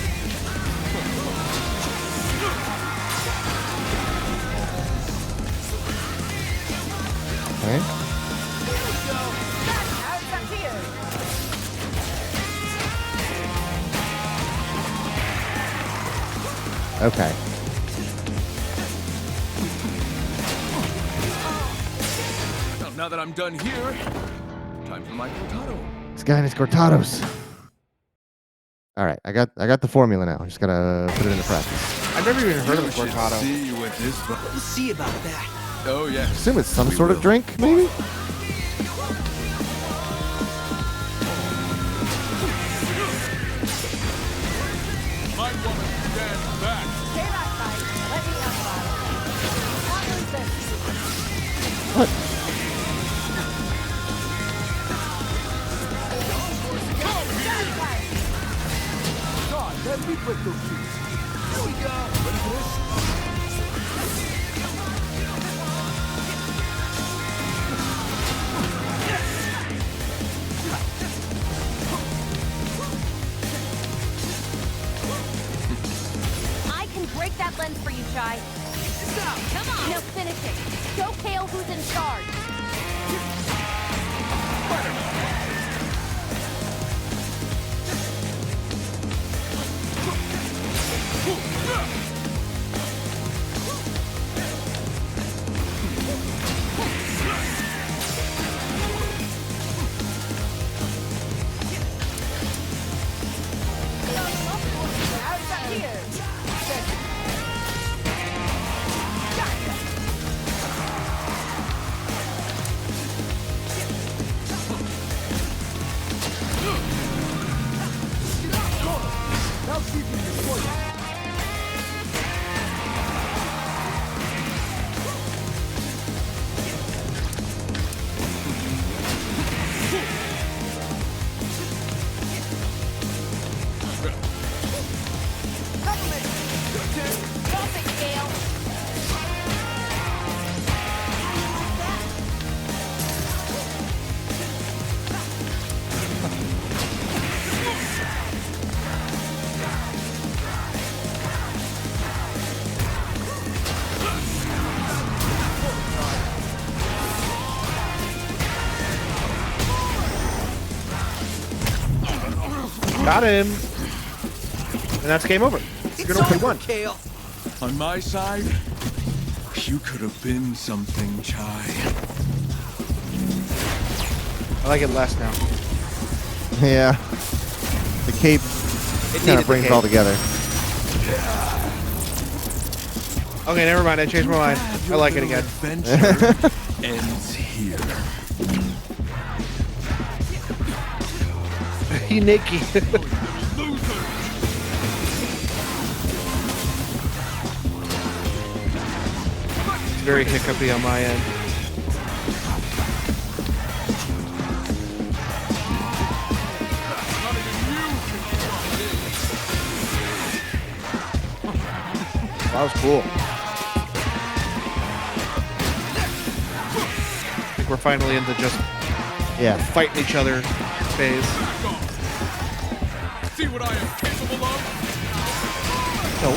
Okay. Okay. Well, now that I'm done here, time for my cortado. This guy needs cortados. Alright, I got the formula now. I just gotta put it into practice. I've never even heard of a cortado. See you with this. We'll see about that. Oh, I yes. assume it's some We sort of will. drink, maybe? My woman stands back. Stay back, guys. Let me have about it. Not lose this. What? God, let me break those shoes. Here we go. Ready for this? I can break that lens for you, Chai. Come on. Now finish it. Show Kale who's in charge. Now see if you can destroy it. Stop it, Kale. Got him. And that's game over. You're gonna play one. Kale. On my side, you could have been something, Chai. I like it less now. Yeah. The cape kind needed of brings the it all cape. together. Okay, never mind. I changed my mind. I like it again. Adventure ends here. He naked. It's very hiccupy on my end. That was cool. I think we're finally into just fighting each other phase. See what I am capable of? No.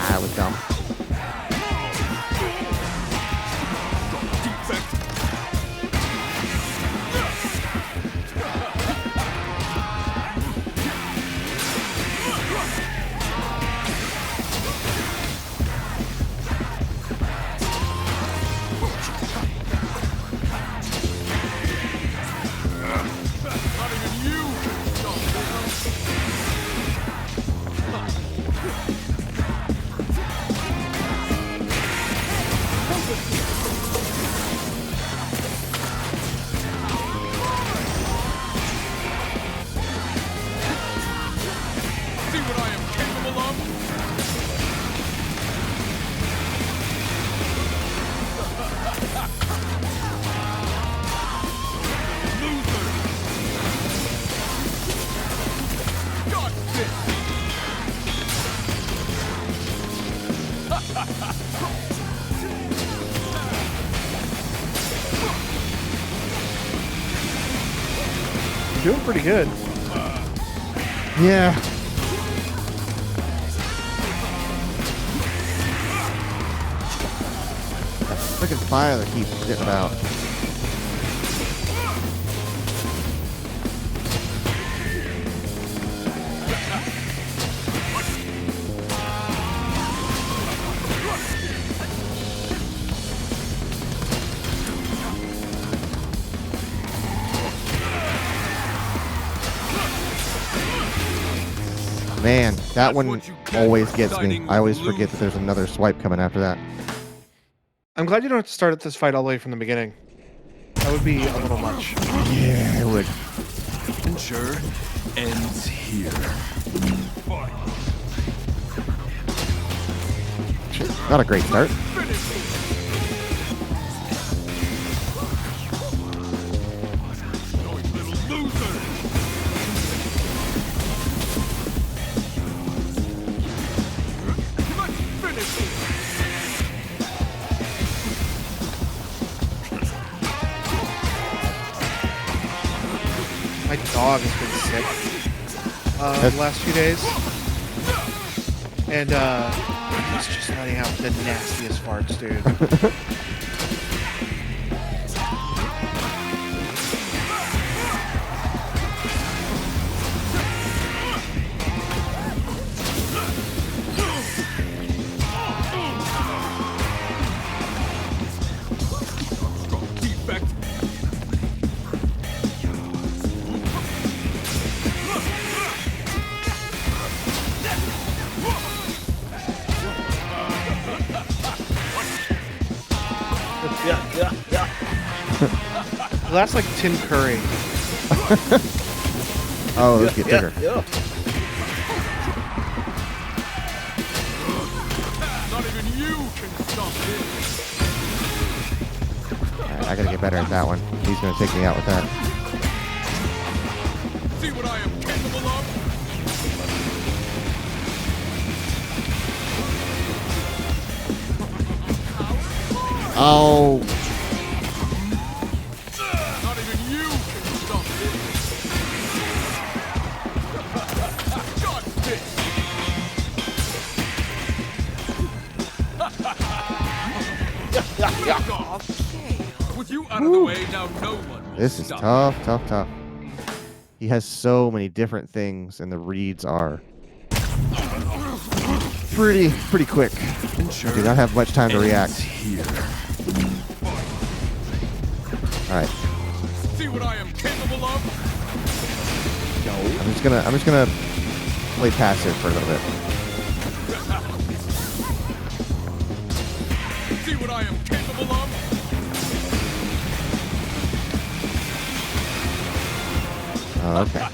That was dumb. See what I am capable of? Loser! Got this! You're doing pretty good. Yeah. That freaking fire that keeps getting out. Man, that one always gets me. I always forget that there's another swipe coming after that. I'm glad you don't have to start at this fight all the way from the beginning. That would be a little much. Yeah, it would. Adventure ends here. Not a great start. My dog has been sick the last few days. And he's just letting out the nastiest farts, dude. That's like Tim Curry. Oh, let's get bigger. Not even you can stop this. I gotta get better at that one. He's gonna take me out with that. See what I am capable of? Oh. Not even you can stop this. Got this. With you out of the way, now no one will This is stop. tough. He has so many different things, and the reads are pretty quick. I do not have much time to react. All right. See what I am capable of? I'm just gonna play passive for a little bit. See what I am capable of? Okay.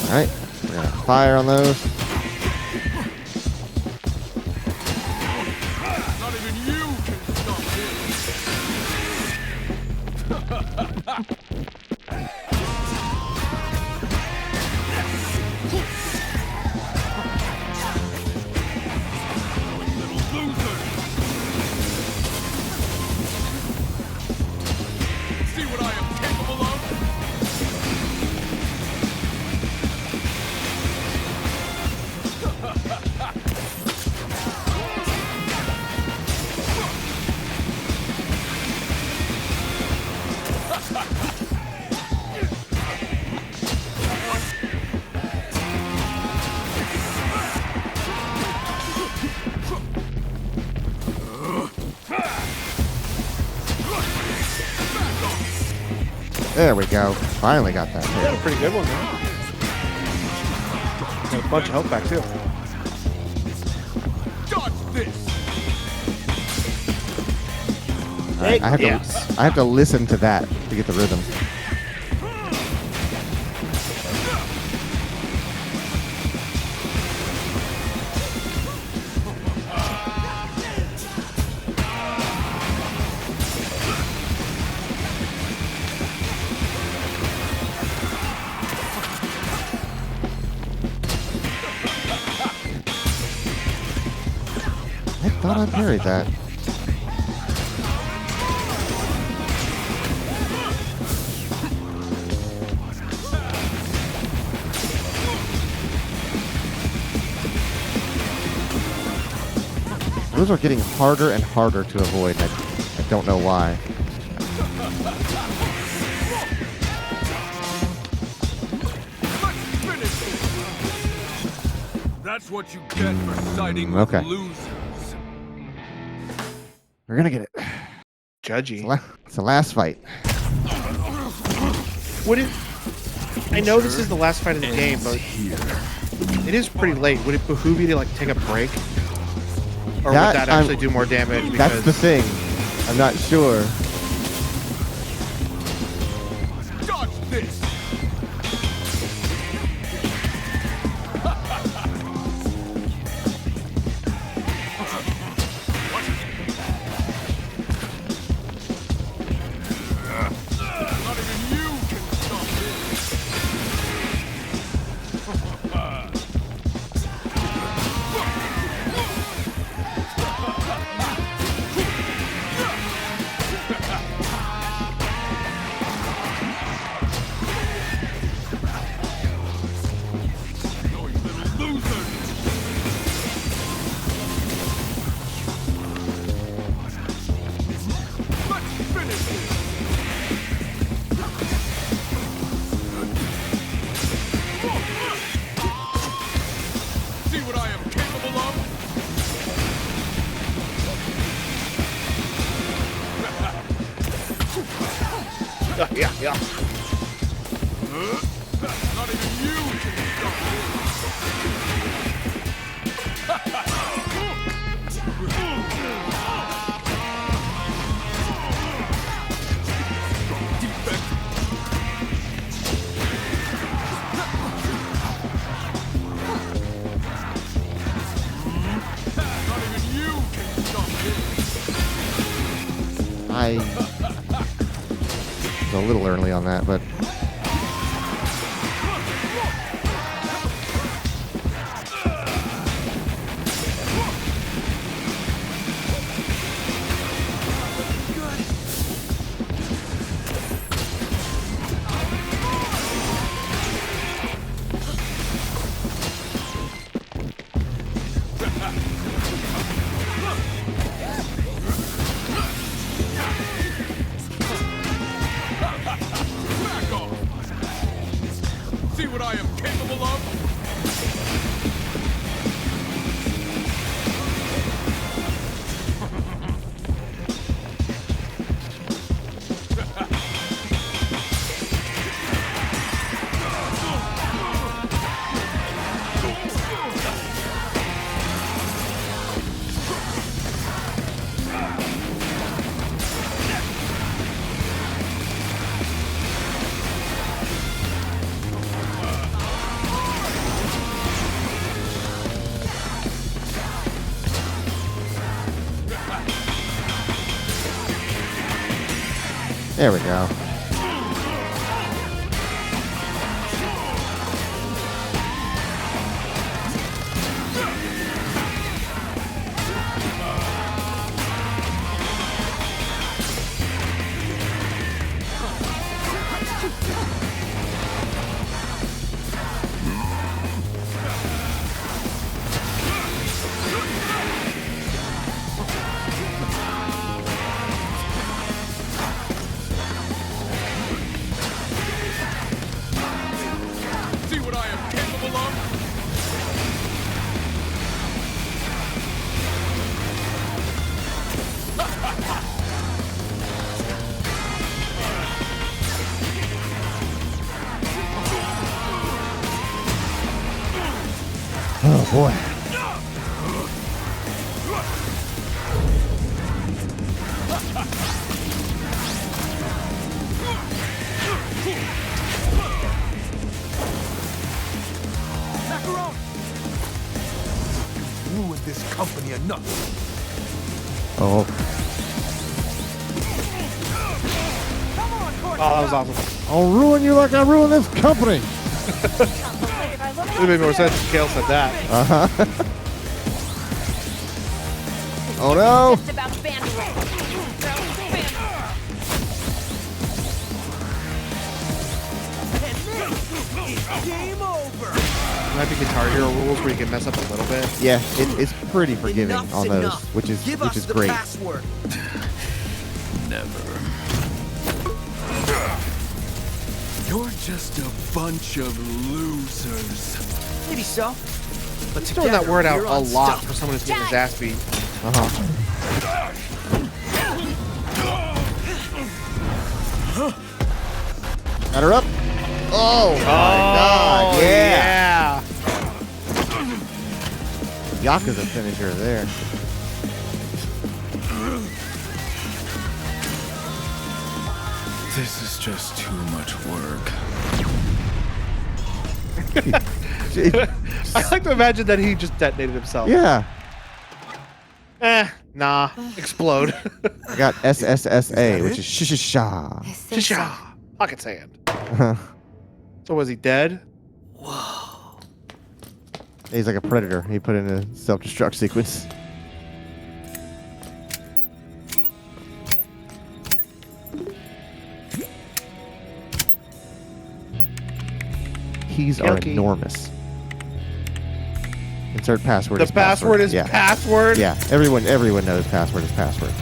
Alright, we're gonna fire on those. Not even you can stop this. See what I am capable of? There we go. Finally got that. You got a pretty good one, man. Got a bunch of health back, too. Dodge this. All right, I have to listen to that to get the rhythm. I thought I parried that. Those are getting harder and harder to avoid, and I don't know why. That's what you get for siding Okay. with losers. We're gonna get it. Judgy. It's the last fight. Would it? I know this is the last fight of the game, but it is pretty late. Would it behoove you to like take a break, or would that actually do more damage? That's the thing. I'm not sure. Dodge this. Not even you can stop this. See what I am capable of? Yeah. Not even you can stop I was a little early on that, but Back off! There we go. See what I am capable of? Oh boy. Macaron! Ruined this company enough. Oh. Oh, that was awesome. I'll ruin you like I ruined this company. It would have made more sense if Kale said that. Uh-huh. Oh no. Just about bandwidth. Game over. Might be Guitar Hero rules where you can mess up a little bit. Yeah, it's pretty forgiving Enough's on those, enough. which is Give which us is the great. password. Never. You're just a bunch of losers. Maybe so. But He's throwing that together, word out we're a lot unstoppable. for someone who's getting his ass beat. Uh-huh. Got her up. Oh my god, yeah. Yakuza finisher there. This is just too much work. I like to imagine that he just detonated himself. Yeah. Nah. Explode. I got SSSA, which is shisha. Shisha. Pocket sand. Uh-huh. So was he dead? He's like a predator. He put in a self-destruct sequence. Keys are Yucky. enormous. Insert password. The is password. password is Yeah. password? Yeah, everyone knows password is password.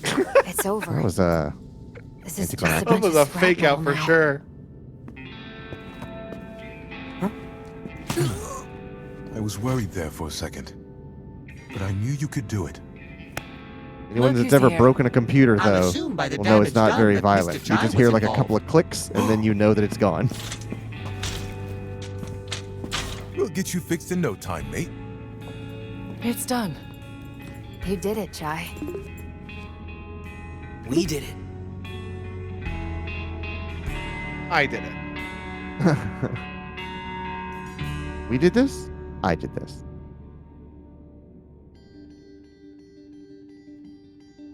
It's over. That was This is just a anticlimactic. bunch That was of a fake out shrapnel for now. sure. I was worried there for a second. But I knew you could do it. Anyone Look that's who's ever here. broken a computer, I'll though, assume by the will know it's damage not very done that Mr. violent. You Chai just hear was like a involved. couple of clicks, and then you know that it's gone. We'll get you fixed in no time, mate. It's done. You did it, Chai. We did it. I did it. We did this? I did this.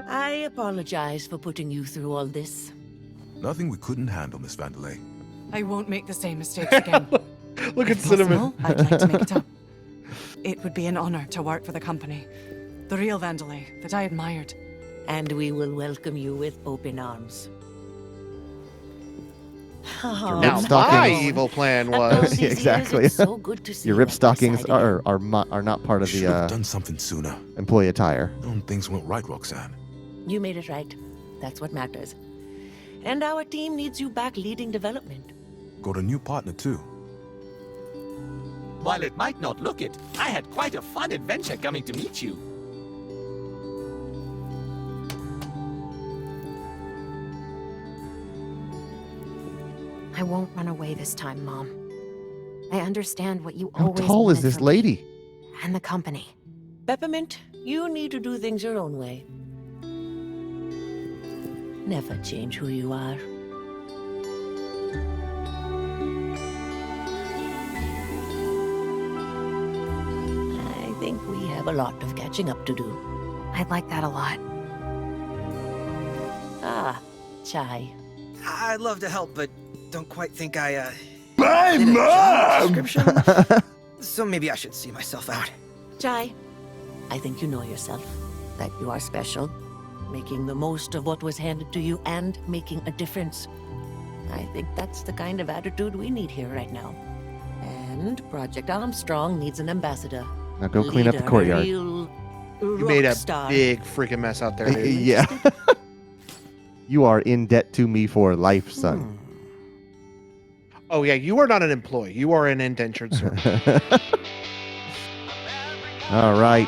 I apologize for putting you through all this. Nothing we couldn't handle, Miss Vandelay. I won't make the same mistakes again. Look at If Cinnamon. possible, I'd like to make it up. It would be an honor to work for the company. The real Vandelay that I admired. And we will welcome you with open arms. Oh, Now, rip my stockings. evil plan After all was... these years, Exactly. it's so good to see Your you rip at my stockings side are again. are not part of Should the have done something sooner. employee attire. Things went right, Roxanne. You made it right. That's what matters. And our team needs you back leading development. Got a new partner, too. While it might not look it, I had quite a fun adventure coming to meet you. I won't run away this time, Mom. I understand what you How always tall is wanted this from me lady? and the company. Peppermint, you need to do things your own way. Never change who you are. have a lot of catching up to do. I'd like that a lot. Ah, Chai. I'd love to help, but don't quite think I, My did a job mom! description. So maybe I should see myself out. Chai, I think you know yourself, that you are special, making the most of what was handed to you and making a difference. I think that's the kind of attitude we need here right now. And Project Armstrong needs an ambassador. Now go clean up the courtyard. You made a big freaking mess out there, dude. Yeah. You are in debt to me for life, son. Oh, yeah, you are not an employee. You are an indentured servant. All right.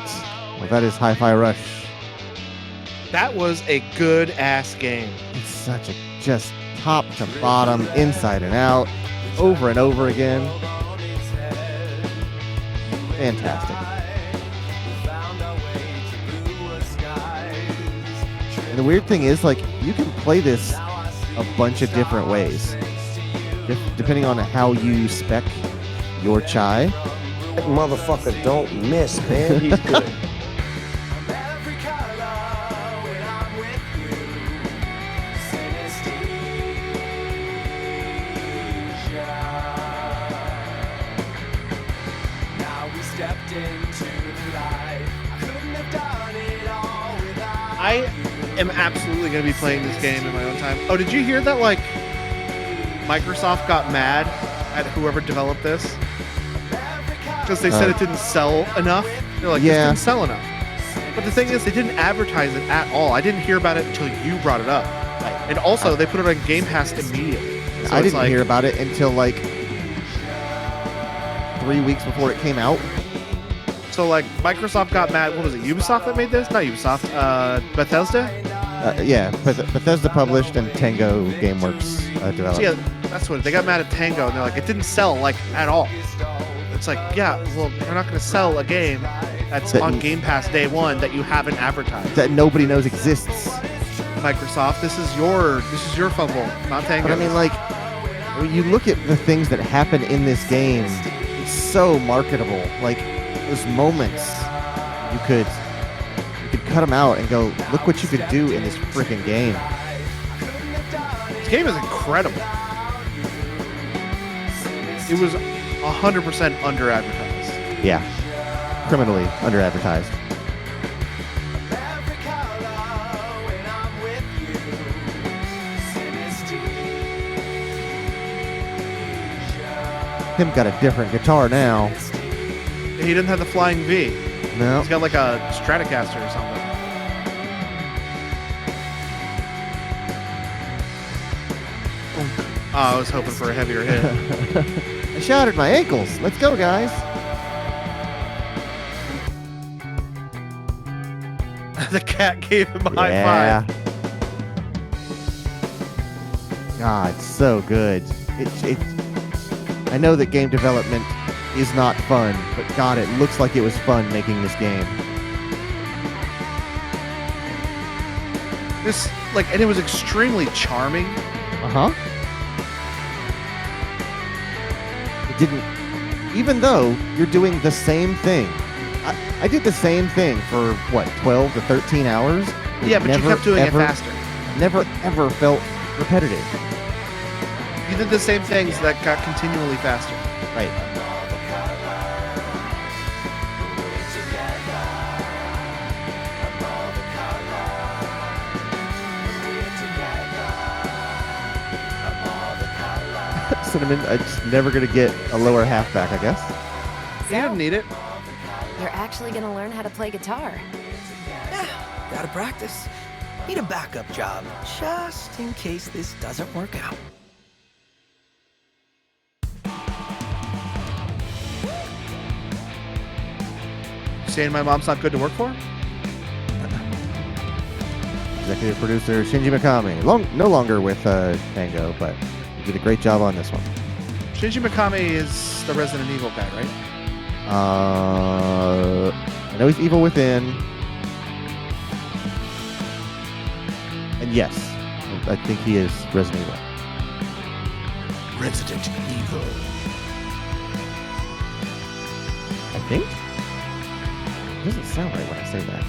Well, that is Hi-Fi Rush. That was a good-ass game. It's such a just top to bottom, inside and out, over and over again. Fantastic. And the weird thing is, like, you can play this a bunch of different ways, depending on how you spec your Chai. That motherfucker don't miss, man. He's good. I am absolutely going to be playing this game in my own time. Oh, did you hear that, like, Microsoft got mad at whoever developed this? Because they said it didn't sell enough. They're like, this didn't sell enough. But the thing is, they didn't advertise it at all. I didn't hear about it until you brought it up. And also, they put it on Game Pass immediately. So I didn't hear about it until, like, 3 weeks before it came out. So, like, Microsoft got mad. What was it, Ubisoft that made this? Not Ubisoft. Bethesda? Yeah, Bethesda published and Tango Gameworks developed. So, yeah, that's what they got mad at Tango, and they're like, it didn't sell, like, at all. It's like, yeah, well, they're not going to sell a game that's on Game Pass day one that you haven't advertised. That nobody knows exists. Microsoft, this is your fumble, not Tango. But I mean, like, when you look at the things that happen in this game, it's so marketable. Like, those moments, you could cut them out and go, look what you could do in this freaking game. This game is incredible. It was 100% under-advertised. Yeah. Criminally under-advertised. Tim got a different guitar now. He didn't have the Flying V. No. He's got like a Stratocaster or something. Oh, I was hoping for a heavier hit. I shattered my ankles. Let's go, guys. The cat gave him a high five. God, so good. I know that game development is not fun, but God, it looks like it was fun making this game. And it was extremely charming. Uh-huh. It didn't, even though you're doing the same thing. I did the same thing for, 12 to 13 hours? Yeah, but you kept doing it faster. Never, ever felt repetitive. You did the same things that got continually faster. Right. Cinnamon, I'm just never going to get a lower half back, I guess. You don't need it. You're actually gonna learn how to play guitar. Yeah, gotta practice. Need a backup job, just in case this doesn't work out. Saying my mom's not good to work for? Executive producer Shinji Mikami. No longer with Tango, but he did a great job on this one. Shinji Mikami is the Resident Evil guy, right? I know he's Evil Within. And yes, I think he is Resident Evil. Resident Evil. I think? doesn't sound right when I say that.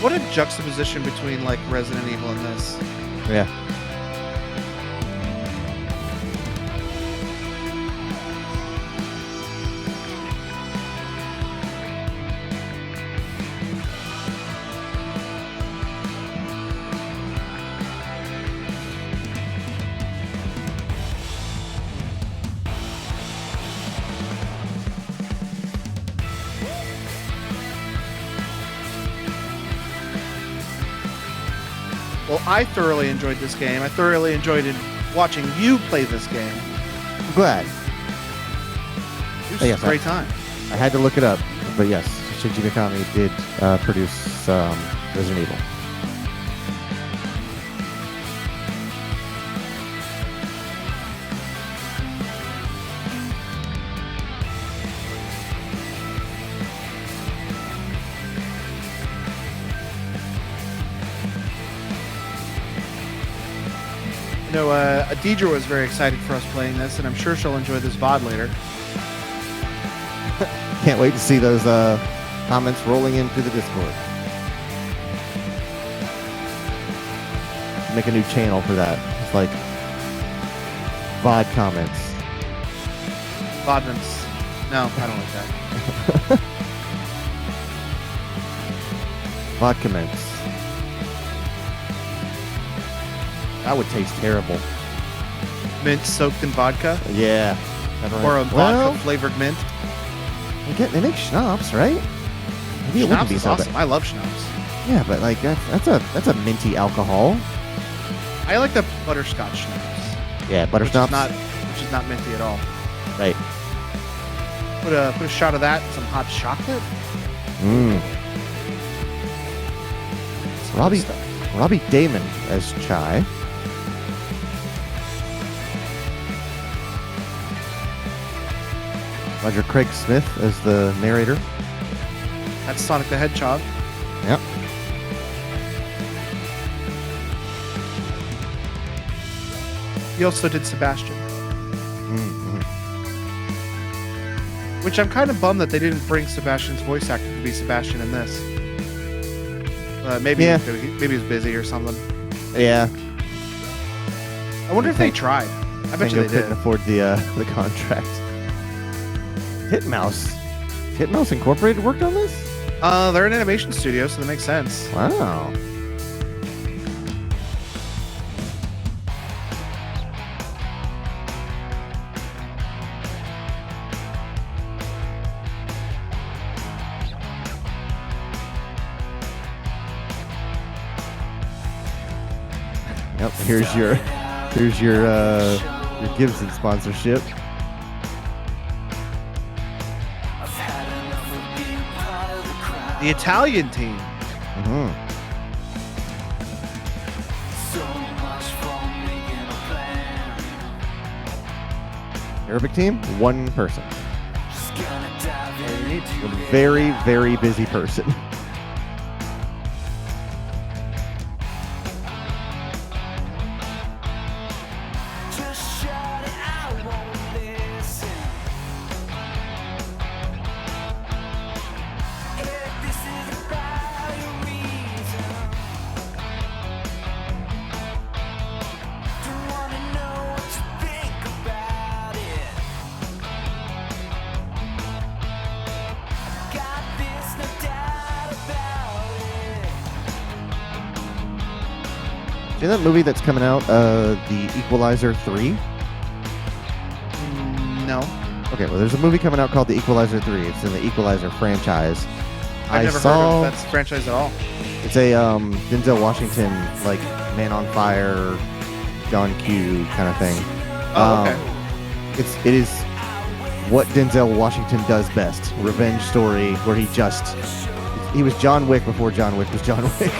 What a juxtaposition between like Resident Evil and this. Yeah. Well, I thoroughly enjoyed this game. I thoroughly enjoyed watching you play this game. I'm glad. It was a great time. I had to look it up, but yes, Shinji Mikami did produce Resident Evil. You know, Deidre was very excited for us playing this, and I'm sure she'll enjoy this VOD later. Can't wait to see those comments rolling into the Discord. Make a new channel for that. It's like VOD comments. VODments. No, I don't like that. VOD comments. That would taste terrible. Mint soaked in vodka? Yeah. Or a vodka flavored mint? They make schnapps, right? Maybe it wouldn't Schnapps be is so awesome. bad. I love schnapps. Yeah, but like that's a minty alcohol. I like the butterscotch schnapps. Yeah, butterscotch. Which is not minty at all. Right. Put a shot of that, some hot chocolate. Robbie Damon as Chai. Roger Craig Smith as the narrator. That's Sonic the Hedgehog. Yep. He also did Sebastian. Mm-hmm. Which I'm kind of bummed that they didn't bring Sebastian's voice actor to be Sebastian in this. Maybe he was busy or something. Yeah. I wonder if they tried. I bet you they couldn't did. afford the contract. Hitmouse Incorporated worked on this? They're an animation studio, so that makes sense. Wow. Yep, here's your Gibson sponsorship. The Italian team. Mm-hmm. Arabic team, one person. A very, very busy person. See that movie that's coming out, The Equalizer 3? No. Okay, well, there's a movie coming out called The Equalizer 3. It's in the Equalizer franchise. I've never heard of that franchise at all. It's a Denzel Washington, like, Man on Fire, John Q kind of thing. Oh, okay. It is what Denzel Washington does best. Revenge story where he was John Wick before John Wick was John Wick.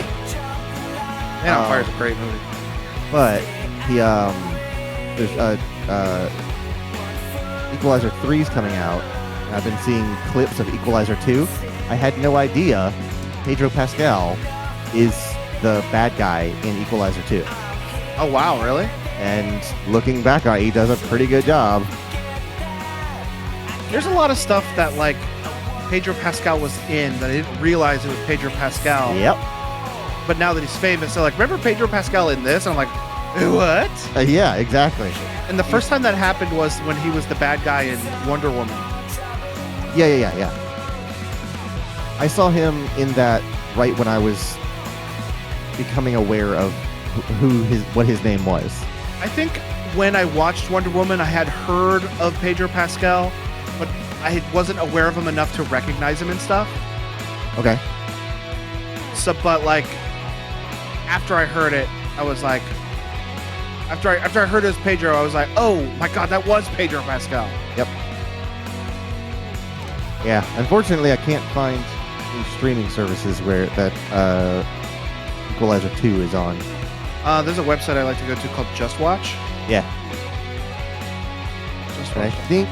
Man on Fire is a great movie. But he there's Equalizer 3 is coming out. And I've been seeing clips of Equalizer 2. I had no idea Pedro Pascal is the bad guy in Equalizer 2. Oh wow, really? And looking back on it, he does a pretty good job. There's a lot of stuff that like Pedro Pascal was in that I didn't realize it was Pedro Pascal. Yep. But now that he's famous, they're like, remember Pedro Pascal in this? And I'm like, what? Yeah, exactly. And the first time that happened was when he was the bad guy in Wonder Woman. Yeah. I saw him in that right when I was becoming aware of what his name was. I think when I watched Wonder Woman, I had heard of Pedro Pascal, but I wasn't aware of him enough to recognize him and stuff. Okay. So, but like, after I heard it, I was like, after I heard it was Pedro, I was like, oh my god, that was Pedro Pascal. Yep. Yeah. Unfortunately, I can't find any streaming services where that Equalizer 2 is on. There's a website I like to go to called Just Watch. Yeah. Just And I Watch. think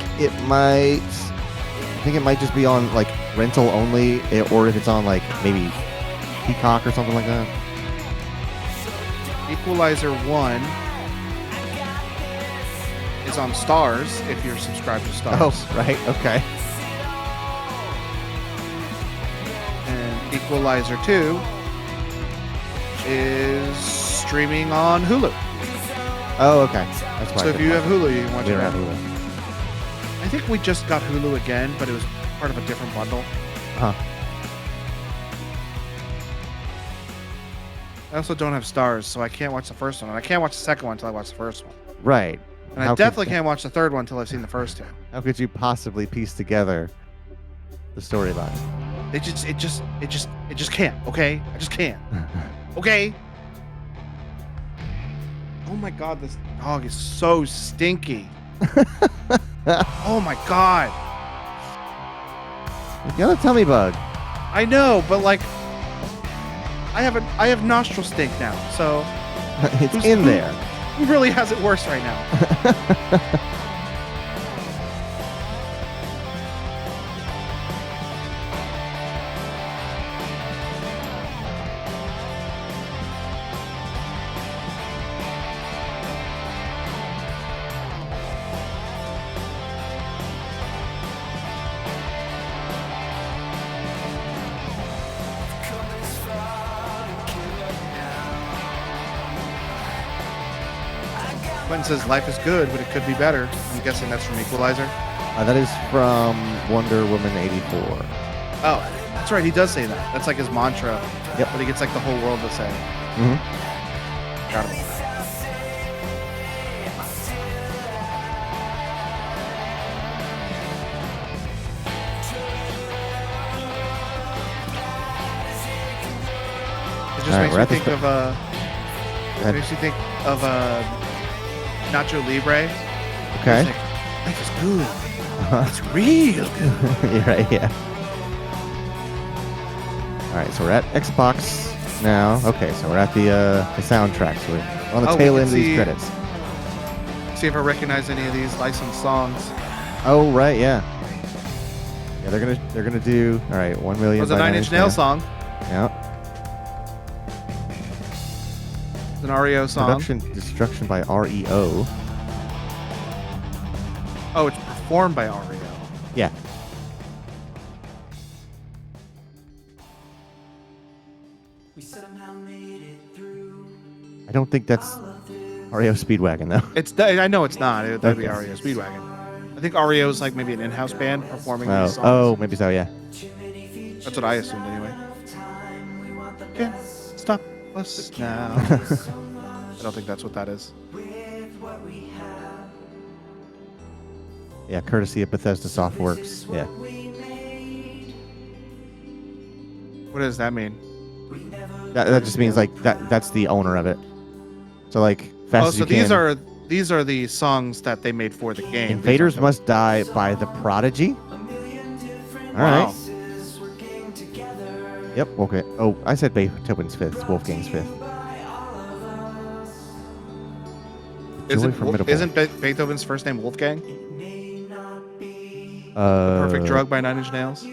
it might just be on like rental only, or if it's on like maybe Peacock or something like that. Equalizer 1 is on Stars if you're subscribed to Stars. Oh, right. Okay. And Equalizer 2 is streaming on Hulu. Oh, okay. That's why. So if you have Hulu, you can watch we it. don't have there. Hulu. I think we just got Hulu again, but it was part of a different bundle. Huh. I also don't have Stars, so I can't watch the first one, and I can't watch the second one until I watch the first one. Right. And I definitely can't watch the third one until I've seen the first two. How could you possibly piece together the storyline? It just can't. Okay, I just can't. Okay. Oh my god, this dog is so stinky. Oh my god. You got a tummy bug. I know, but like, I have nostril stink now. So It's in there. who really has it worse right now? Quentin says life is good, but it could be better. I'm guessing that's from Equalizer. That is from Wonder Woman 84. Oh, that's right. He does say that. That's like his mantra. Yep. But he gets like the whole world to say. Mm-hmm. Got him. It just All right, makes we're me at this think of ahead. makes me think of Nacho Libre. Okay. It's like, life is good. It's real good. You're right, yeah. All right, so we're at Xbox now. Okay, so we're at the soundtrack. So we're on the Oh, we tail can end of these see- credits. See if I recognize any of these licensed songs. Oh, right, yeah. Yeah, they're gonna do. All right, 1 million. It was a by Nine Inch Nails song. Yeah. It's an REO song. Production Destruction by REO. Oh, it's performed by REO. Yeah. I don't think that's REO Speedwagon though. It's I know it's not. That'd be Okay. REO Speedwagon. I think REO is like maybe an in-house band performing Oh, these songs. oh, maybe so. Yeah. That's what I assumed anyway. Can't stop us now. I don't think that's what that is. Yeah, courtesy of Bethesda Softworks. Yeah. What does that mean? That just means like that's the owner of it. So like Fast Oh, as so You Can. these are the songs that they made for the game. Invaders Must Die by The Prodigy. All Wow. right. Yep. Okay. Oh, I said Beethoven's fifth. Wolfgang's fifth. Isn't Beethoven's first name Wolfgang? Perfect Drug by Nine Inch Nails.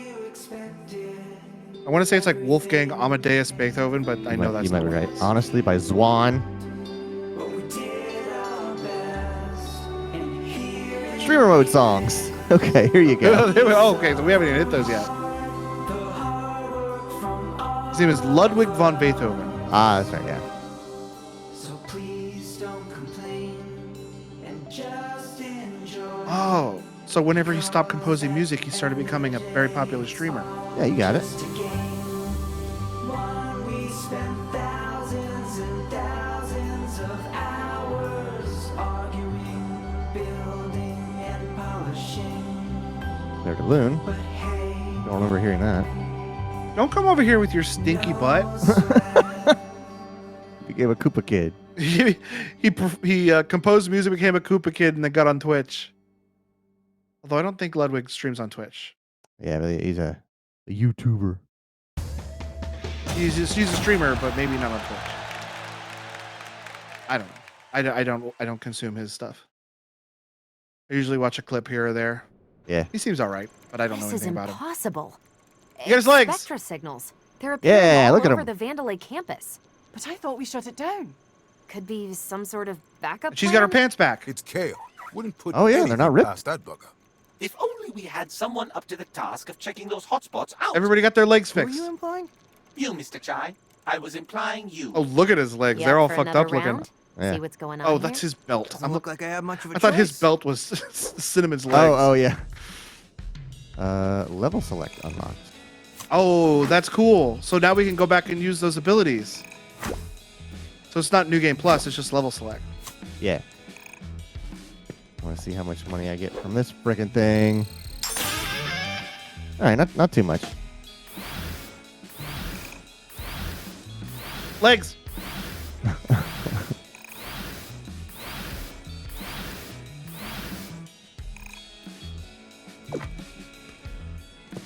I want to say it's like Wolfgang Amadeus Beethoven, but I know that's you might not be what it right. is. Honestly, by Zwan. Streamer mode songs. Okay, here you go. Oh, okay, so we haven't even hit those yet. His name is Ludwig von Beethoven. Ah, that's right, yeah. So please don't complain and just enjoy. Oh, so whenever he stopped composing music, he started becoming a very popular streamer. Yeah, you got it. One we spent thousands and thousands of hours arguing, building, and polishing. There's a loon. Don't remember hearing that. Don't come over here with your stinky butt. Became a Koopa Kid. he composed music, became a Koopa Kid, and then got on Twitch. Although I don't think Ludwig streams on Twitch. Yeah, but he's a YouTuber. He's a streamer, but maybe not on Twitch. I don't know. I don't consume his stuff. I usually watch a clip here or there. Yeah. He seems all right, but I don't know This is anything about him. impossible. Look at his legs. Spectra signals. They're appearing Yeah, all look at over 'em. the Vandalay campus. But I thought we shut it down. Could be some sort of backup She's got her plan? pants back. It's Kale. Wouldn't put Oh, yeah, they're not anything ripped. past that bugger. If only we had someone up to the task of checking those hotspots out. Everybody got their legs Who are fixed. you implying? You, Mr. Chai. I was implying you. Oh, look at his legs. Yeah, They're all for fucked another up looking. round? Yeah. See what's going on Oh, here? that's his belt. Doesn't look like I have much of a I thought his choice. belt was Cinnamon's legs. Oh, yeah. Level select unlocked. Oh, that's cool. So now we can go back and use those abilities. So it's not New Game Plus, it's just level select. Yeah. I want to see how much money I get from this freaking thing. All right, not too much. Legs.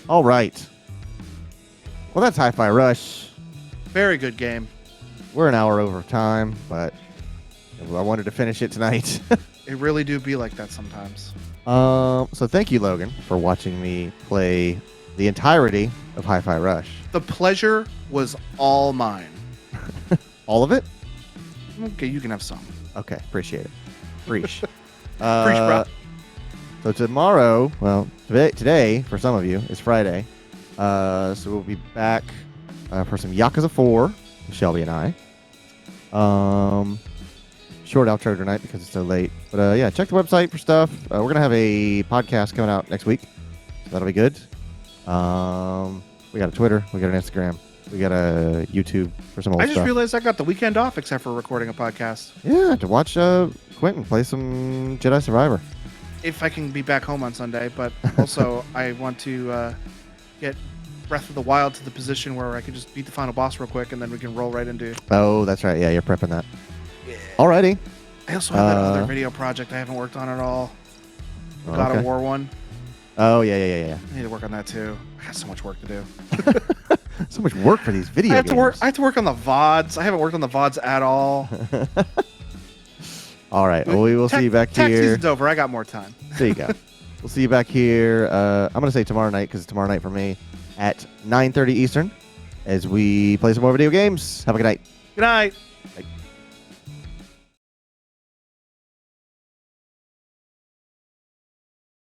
All right. Well, that's Hi-Fi Rush. Very good game. We're an hour over time, but I wanted to finish it tonight. It really do be like that sometimes. So thank you, Logan, for watching me play the entirety of Hi-Fi Rush. The pleasure was all mine. All of it? Okay, you can have some. Okay, appreciate it. Preach. Preach, bro. So tomorrow, well, today for some of you is Friday. So we'll be back for some Yakuza 4, Shelby and I. Short outro tonight because it's so late. But yeah, check the website for stuff. We're going to have a podcast coming out next week. So that'll be good. We got a Twitter. We got an Instagram. We got a YouTube for some old I just stuff. realized I got the weekend off except for recording a podcast. Yeah, to watch Quentin play some Jedi Survivor. If I can be back home on Sunday, but also I want to get Breath of the Wild to the position where I can just beat the final boss real quick and then we can roll right into... Oh, that's right. Yeah, you're prepping that. Yeah. Alrighty. I also have that other video project I haven't worked on at all. The God Okay. of War one. Oh, yeah. I need to work on that too. I got so much work to do. So much work for these video I have games. to work on the VODs. I haven't worked on the VODs at all. All right. Well, we will see you back Tax here. season's over. I got more time. There you go. We'll see you back here. I'm going to say tomorrow night because it's tomorrow night for me at 9:30 Eastern as we play some more video games. Have a good night. Good night. Bye.